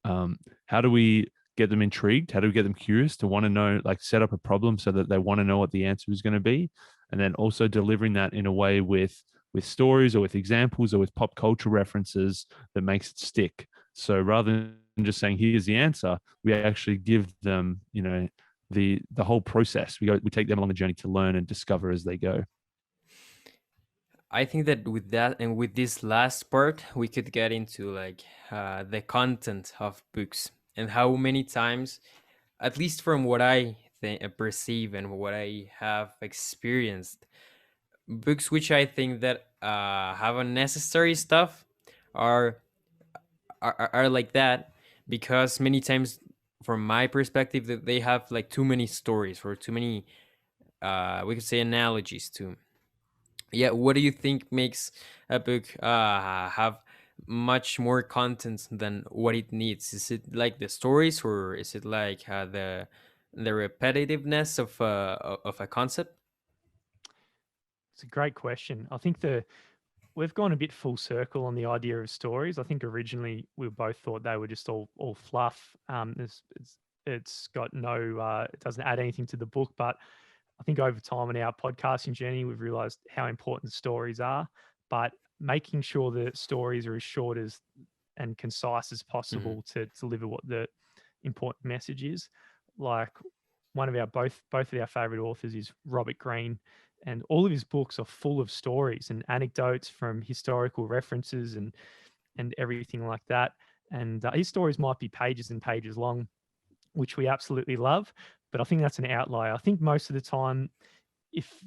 how do we get them intrigued? How do we get them curious to want to know, like set up a problem so that they want to know what the answer is going to be? And then also delivering that in a way with stories or with examples or with pop culture references that makes it stick. So rather than just saying, here's the answer, we actually give them, the whole process. We take them along the journey to learn and discover as they go. I think that with that and with this last part, we could get into like the content of books and how many times, at least from what I perceive and what I have experienced, books which I think that have unnecessary stuff are, are like that, because many times, from my perspective, that they have like too many stories or too many, we could say, analogies to. Yeah, what do you think makes a book have much more content than what it needs? Is it like the stories, or is it like the repetitiveness of a concept? It's a great question. I think we've gone a bit full circle on the idea of stories. I think originally we both thought they were just all fluff. It's got no, it doesn't add anything to the book. But I think over time in our podcasting journey, we've realized how important stories are. But making sure that stories are as short as and concise as possible to deliver what the important message is. Like one of our both of our favorite authors is Robert Greene, and all of his books are full of stories and anecdotes from historical references and everything like that. And his stories might be pages and pages long, which we absolutely love, but I think that's an outlier. I think most of the time, if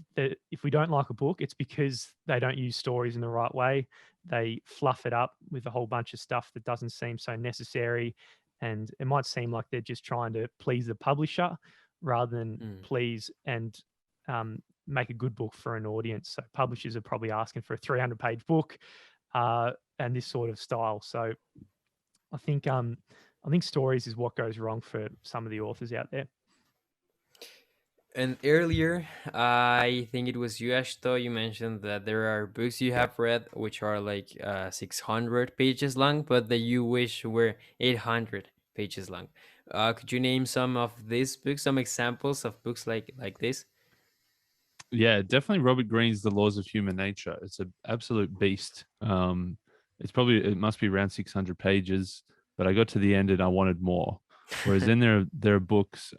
we don't like a book, it's because they don't use stories in the right way. They fluff it up with a whole bunch of stuff that doesn't seem so necessary, and it might seem like they're just trying to please the publisher rather than please and make a good book for an audience. So publishers are probably asking for a 300-page book and this sort of style. So I think stories is what goes wrong for some of the authors out there. And earlier, I think it was you, Ashto, you mentioned that there are books you have read which are like 600 pages long, but that you wish were 800 pages long. Could you name some of these books, some examples of books like this? Yeah, definitely Robert Greene's The Laws of Human Nature. It's an absolute beast. It must be around 600 pages, but I got to the end and I wanted more. Whereas then there are books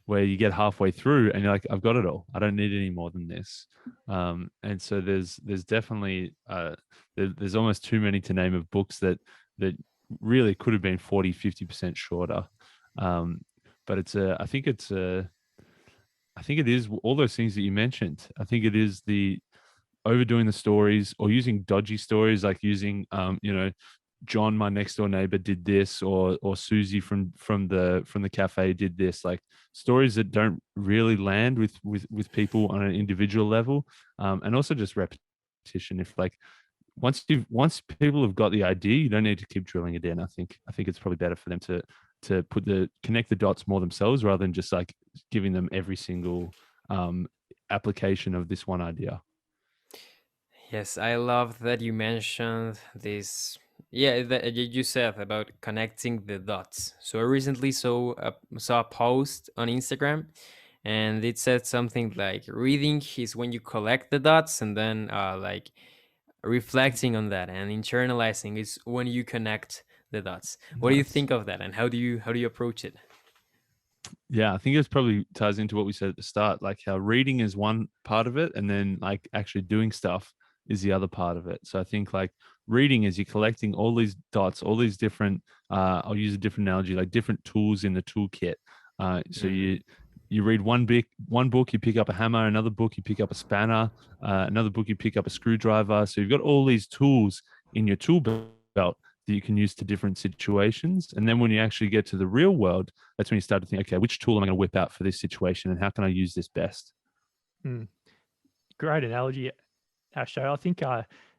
where you get halfway through and you're like, I've got it all. I don't need any more than this. And so there's definitely there's almost too many to name of books that really could have been 40, 50% shorter. But I think it is all those things that you mentioned. I think it is the overdoing the stories or using dodgy stories, like using, John, my next door neighbor, did this, or Susie from the cafe did this. Like stories that don't really land with people on an individual level, and also just repetition. If like once people have got the idea, you don't need to keep drilling it in. I think it's probably better for them to connect the dots more themselves rather than just like giving them every single application of this one idea. Yes, I love that you mentioned this. Yeah, that you said about connecting the dots. So I recently saw a post on Instagram, and it said something like reading is when you collect the dots, and then like reflecting on that and internalizing is when you connect the dots. What do you Nice. think of that, and how do you approach it? Yeah, I think it probably ties into what we said at the start, like how reading is one part of it, and then like actually doing stuff is the other part of it. So I think like reading is you're collecting all these dots, all these different. I'll use a different analogy, like different tools in the toolkit. So Mm-hmm. you read one book, you pick up a hammer. Another book, you pick up a spanner. Another book, you pick up a screwdriver. So you've got all these tools in your tool belt that you can use to different situations. And then when you actually get to the real world, that's when you start to think, okay, which tool am I going to whip out for this situation and how can I use this best? Mm, great analogy, Ashto. I think,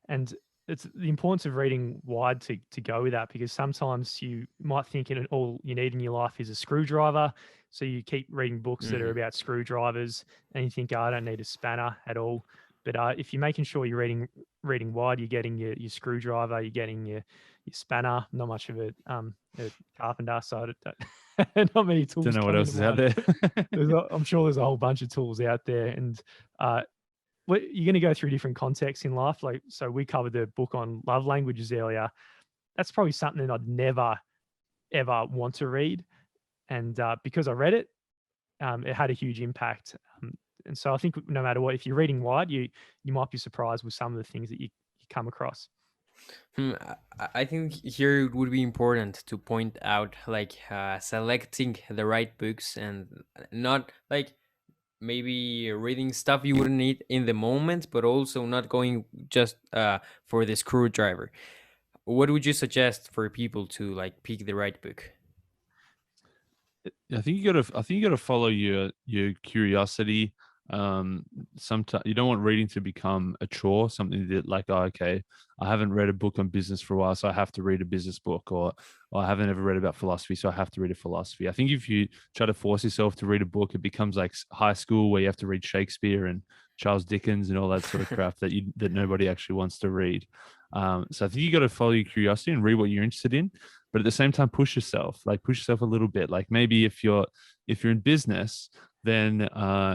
and it's the importance of reading wide to go with that, because sometimes you might think all you need in your life is a screwdriver. So you keep reading books that are Mm-hmm. about screwdrivers, and you think, oh, I don't need a spanner at all. But if you're making sure you're reading wide, you're getting your screwdriver, you're getting your spanner. Not much of a carpenter, so not many Don't tools know what come else into is out mind. there. I'm sure there's a whole bunch of tools out there, and uh, you're going to go through different contexts in life. Like, so we covered the book on love languages earlier. That's probably something I'd never ever want to read, and because I read it, it had a huge impact. And so I think no matter what, if you're reading wide, you might be surprised with some of the things that you come across. I think here it would be important to point out like selecting the right books and not like maybe reading stuff you wouldn't need in the moment, but also not going just for the screwdriver. What would you suggest for people to like pick the right book? I think you gotta follow your curiosity. Sometimes you don't want reading to become a chore, something that like, oh, okay, I haven't read a book on business for a while, so I have to read a business book, or I haven't ever read about philosophy, so I have to read a philosophy. I think if you try to force yourself to read a book, it becomes like high school where you have to read Shakespeare and Charles Dickens and all that sort of crap that nobody actually wants to read. So I think you got to follow your curiosity and read what you're interested in, but at the same time push yourself, like push yourself a little bit. Like maybe if you're in business, then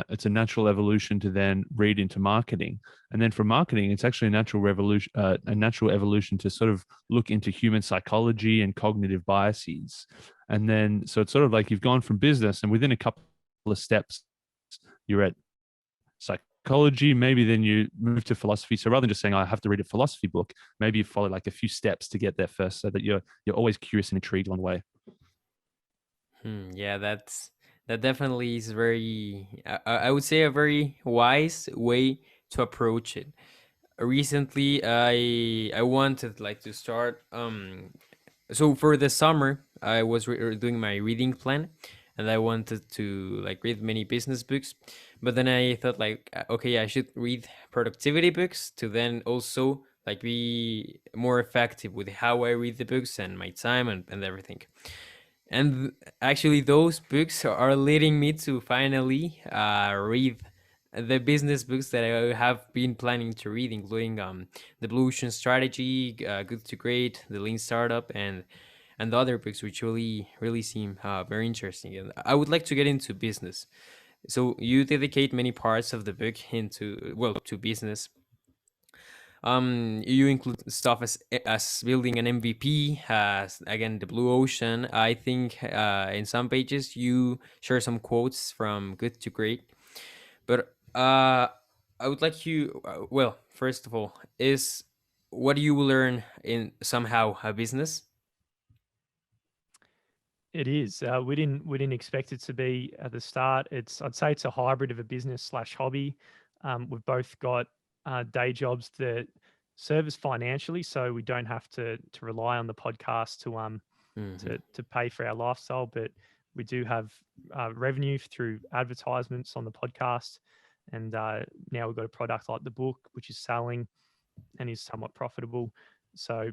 it's a natural evolution to then read into marketing, and then for marketing it's actually a natural evolution to sort of look into human psychology and cognitive biases. And then so it's sort of like you've gone from business and within a couple of steps you're at psychology, maybe then you move to philosophy. So rather than just saying, I have to read a philosophy book, maybe you follow like a few steps to get there first so that you're always curious and intrigued along the way. Yeah, that definitely is very. I would say a very wise way to approach it. Recently, I wanted like to start. So for the summer, I was doing my reading plan, and I wanted to like read many business books, but then I thought like, okay, I should read productivity books to then also like be more effective with how I read the books and my time and everything. And actually, those books are leading me to finally read the business books that I have been planning to read, including the Blue Ocean Strategy, Good to Great, the Lean Startup, and the other books, which really seem very interesting. And I would like to get into business. So you dedicate many parts of the book into to business. You include stuff as building an MVP, as again the blue ocean. I think in some pages you share some quotes from Good to Great, but I would like you. Well, first of all, is what you will learn in somehow a business. It is. We didn't expect it to be at the start. I'd say it's a hybrid of a business slash hobby. We've both got day jobs that serve us financially, so we don't have to rely on the podcast Hmm. to pay for our lifestyle. But we do have revenue through advertisements on the podcast, and now we've got a product like the book, which is selling and is somewhat profitable. So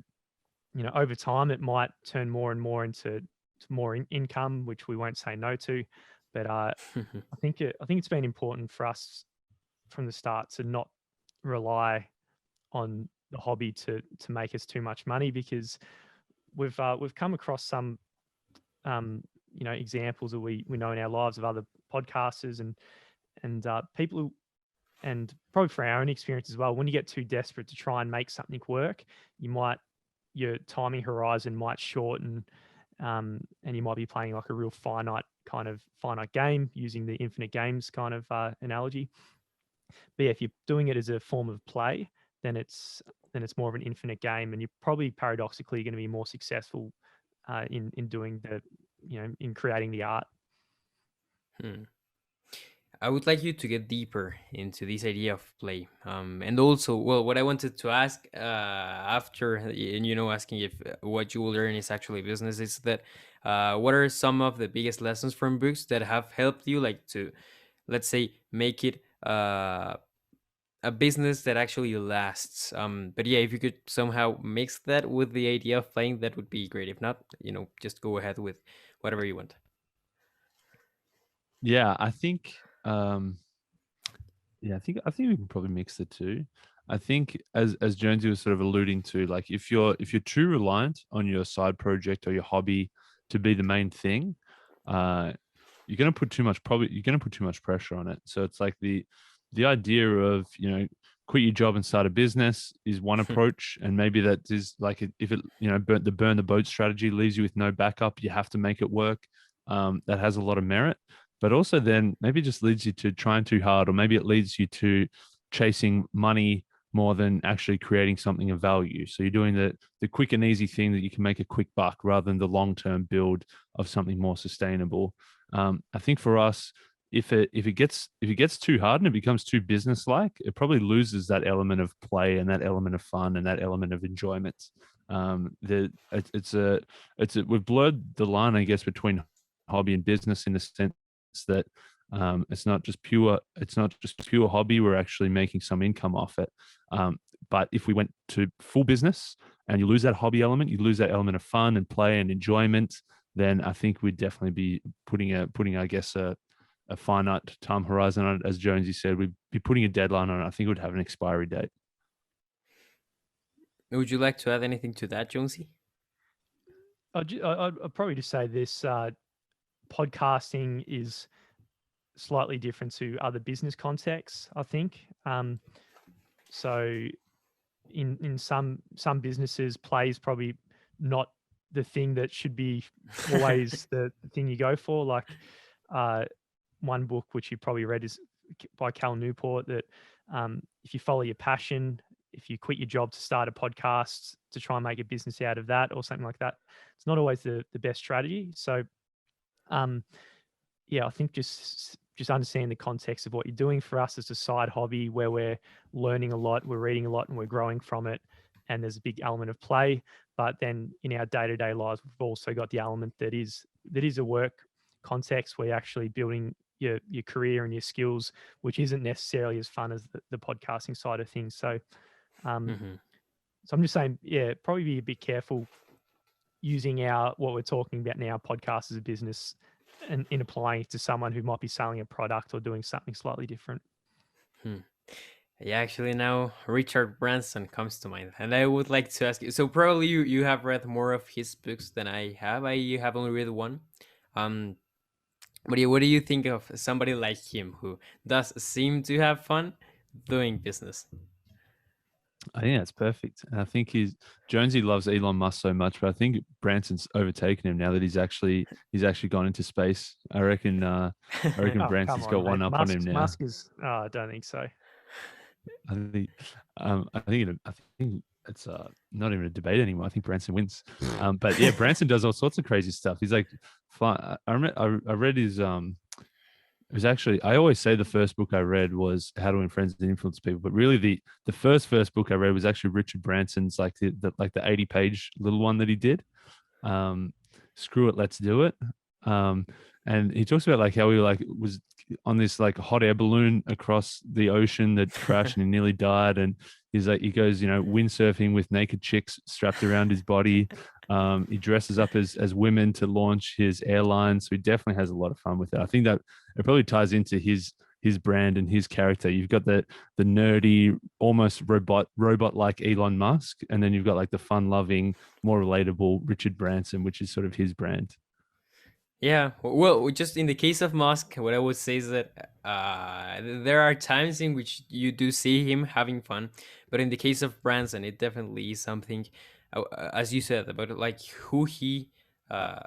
over time, it might turn more and more into to more income, which we won't say no to. But I think it's been important for us from the start to not rely on the hobby to make us too much money, because we've come across some examples that we know in our lives of other podcasters and people who, and probably for our own experience as well, when you get too desperate to try and make something work, your timing horizon might shorten, and you might be playing like a real finite game, using the infinite games kind of analogy. But yeah, if you're doing it as a form of play, then it's more of an infinite game, and you're probably paradoxically going to be more successful in doing in creating the art. I would like you to get deeper into this idea of play. And also, well, what I wanted to ask after, and asking if what you will learn is actually business, is that what are some of the biggest lessons from books that have helped you, like, to, let's say, make it a business that actually lasts? But yeah, if you could somehow mix that with the idea of playing, that would be great. If not, just go ahead with whatever you want. Yeah, I think. I think we can probably mix the two. I think as Jonesy was sort of alluding to, like if you're too reliant on your side project or your hobby to be the main thing, you're going to put too much pressure on it. So it's like the idea of quit your job and start a business is one approach, and maybe that is like if it burn the boat strategy leaves you with no backup, you have to make it work. That has a lot of merit. But also then maybe it just leads you to trying too hard, or maybe it leads you to chasing money more than actually creating something of value. So you're doing the quick and easy thing that you can make a quick buck, rather than the long-term build of something more sustainable. I think for us, if it gets too hard and it becomes too business-like, it probably loses that element of play and that element of fun and that element of enjoyment. We've blurred the line, I guess, between hobby and business, in the sense that it's not just pure hobby. We're actually making some income off it. But if we went to full business and you lose that hobby element, you lose that element of fun and play and enjoyment, then I think we'd definitely be putting I guess a finite time horizon on it. As Jonesy said, we'd be putting a deadline on it. I think it would have an expiry date. Would you like to add anything to that, Jonesy? I'd probably just say this: podcasting is slightly different to other business contexts, I think. So in some businesses, play is probably not the thing that should be always the thing you go for. Like one book which you probably read is by Cal Newport, that if you follow your passion, if you quit your job to start a podcast to try and make a business out of that or something like that, it's not always the best strategy. So I think just understand the context of what you're doing. For us, it's a side hobby where we're learning a lot, we're reading a lot, and we're growing from it. And there's a big element of play. But then in our day-to-day lives, we've also got the element that is a work context where you're actually building your career and your skills, which isn't necessarily as fun as the podcasting side of things. So, so I'm just saying, probably be a bit careful using what we're talking about now, podcast as a business, and in applying it to someone who might be selling a product or doing something slightly different. Yeah, actually now Richard Branson comes to mind, and I would like to ask you, so probably you have read more of his books than I have. I have only read one. But what do you think of somebody like him who does seem to have fun doing business? I think that's perfect. And I think Jonesy loves Elon Musk so much, but I think Branson's overtaken him now that he's actually gone into space. I reckon Branson's got one up on him now. Musk is I don't think so. I think it's not even a debate anymore. I think Branson wins. But yeah, Branson does all sorts of crazy stuff. He's like, I read his it was actually, I always say the first book I read was How to Win Friends and Influence People, but really the first book I read was actually Richard Branson's, like the 80-page little one that he did. Screw It, Let's Do It. And he talks about like how he was on this like hot air balloon across the ocean that crashed and he nearly died. And he goes, windsurfing with naked chicks strapped around his body. He dresses up as women to launch his airline. So he definitely has a lot of fun with it. I think that it probably ties into his his brand and his character. You've got the nerdy, almost robot like Elon Musk, and then you've got like the fun loving, more relatable Richard Branson, which is sort of his brand. Yeah, well, just in the case of Musk, what I would say is that there are times in which you do see him having fun, but in the case of Branson, it definitely is something, as you said, about like uh,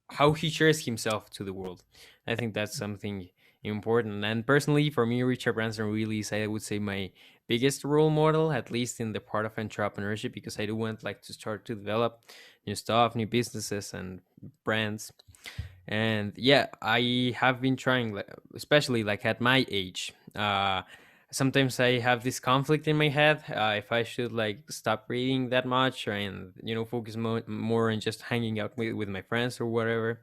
how he shares himself to the world. I think that's something important. And personally, for me, Richard Branson really is, I would say, my biggest role model, at least in the part of entrepreneurship, because I do want like to start to develop new stuff, new businesses, and brands. And yeah, I have been trying, especially like at my age. Sometimes I have this conflict in my head, if I should like stop reading that much, and focus more on just hanging out with my friends or whatever.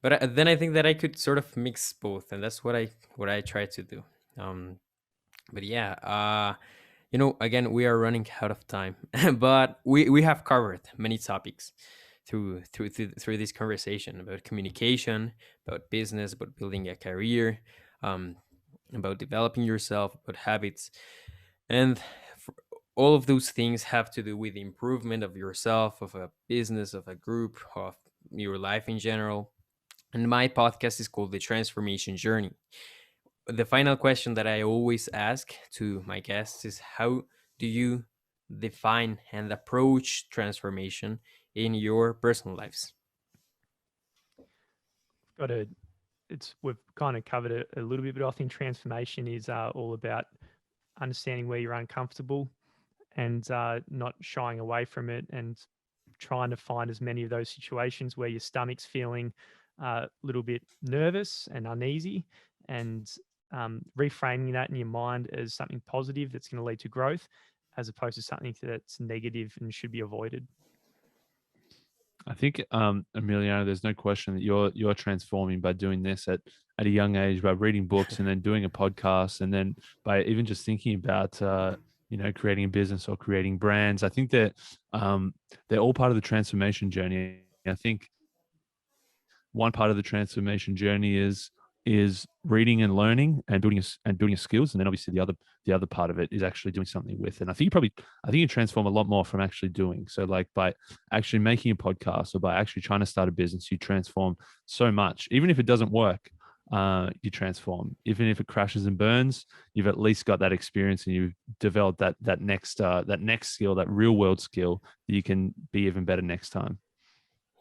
But then I think that I could sort of mix both, and that's what I try to do. Um, but yeah, again, we are running out of time, but we have covered many topics through this conversation about communication, about business, about building a career, um, about developing yourself, about habits, and all of those things have to do with the improvement of yourself, of a business, of a group, of your life in general. And my podcast is called The Transformation Journey. The final question that I always ask to my guests is, how do you define and approach transformation in your personal lives? Got a we've kind of covered it a little bit, but I think transformation is all about understanding where you're uncomfortable and not shying away from it, and trying to find as many of those situations where your stomach's feeling a little bit nervous and uneasy, and reframing that in your mind as something positive that's going to lead to growth, as opposed to something that's negative and should be avoided. I think, Emiliano, there's no question that you're transforming by doing this at a young age, by reading books and then doing a podcast, and then by even just thinking about creating a business or creating brands. I think that they're all part of the transformation journey. I think one part of the transformation journey is reading and learning and building your skills, and then obviously the other part of it is actually doing something with. And I think you transform a lot more from actually doing. So like by actually making a podcast or by actually trying to start a business, you transform so much. Even if it doesn't work, you transform. Even if it crashes and burns, you've at least got that experience and you've developed that next skill, that real world skill that you can be even better next time.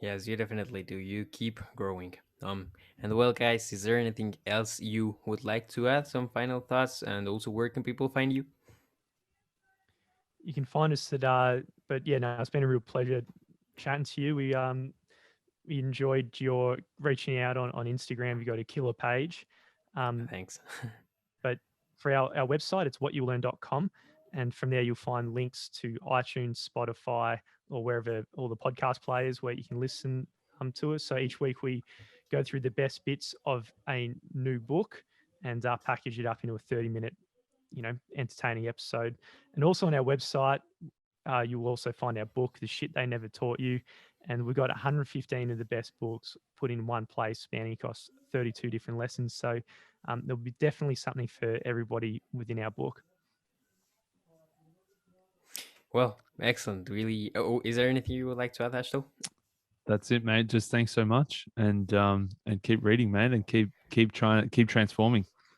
Yes, you definitely do. You keep growing. And well, guys, is there anything else you would like to add? Some final thoughts, and also where can people find you? You can find us at, but yeah, no, it's been a real pleasure chatting to you. We enjoyed your reaching out on Instagram. You got a killer page. Thanks. But for our website, it's whatyoulearn.com. And from there, you'll find links to iTunes, Spotify, or wherever all the podcast players where you can listen to us. So each week we go through the best bits of a new book and package it up into a 30-minute, entertaining episode. And also on our website, you will also find our book, The Shit They Never Taught You. And we've got 115 of the best books put in one place, spanning across 32 different lessons. So there'll be definitely something for everybody within our book. Well, excellent. Really. Oh, is there anything you would like to add, Ashto? That's it, mate. Just thanks so much, and keep reading, man, and keep transforming.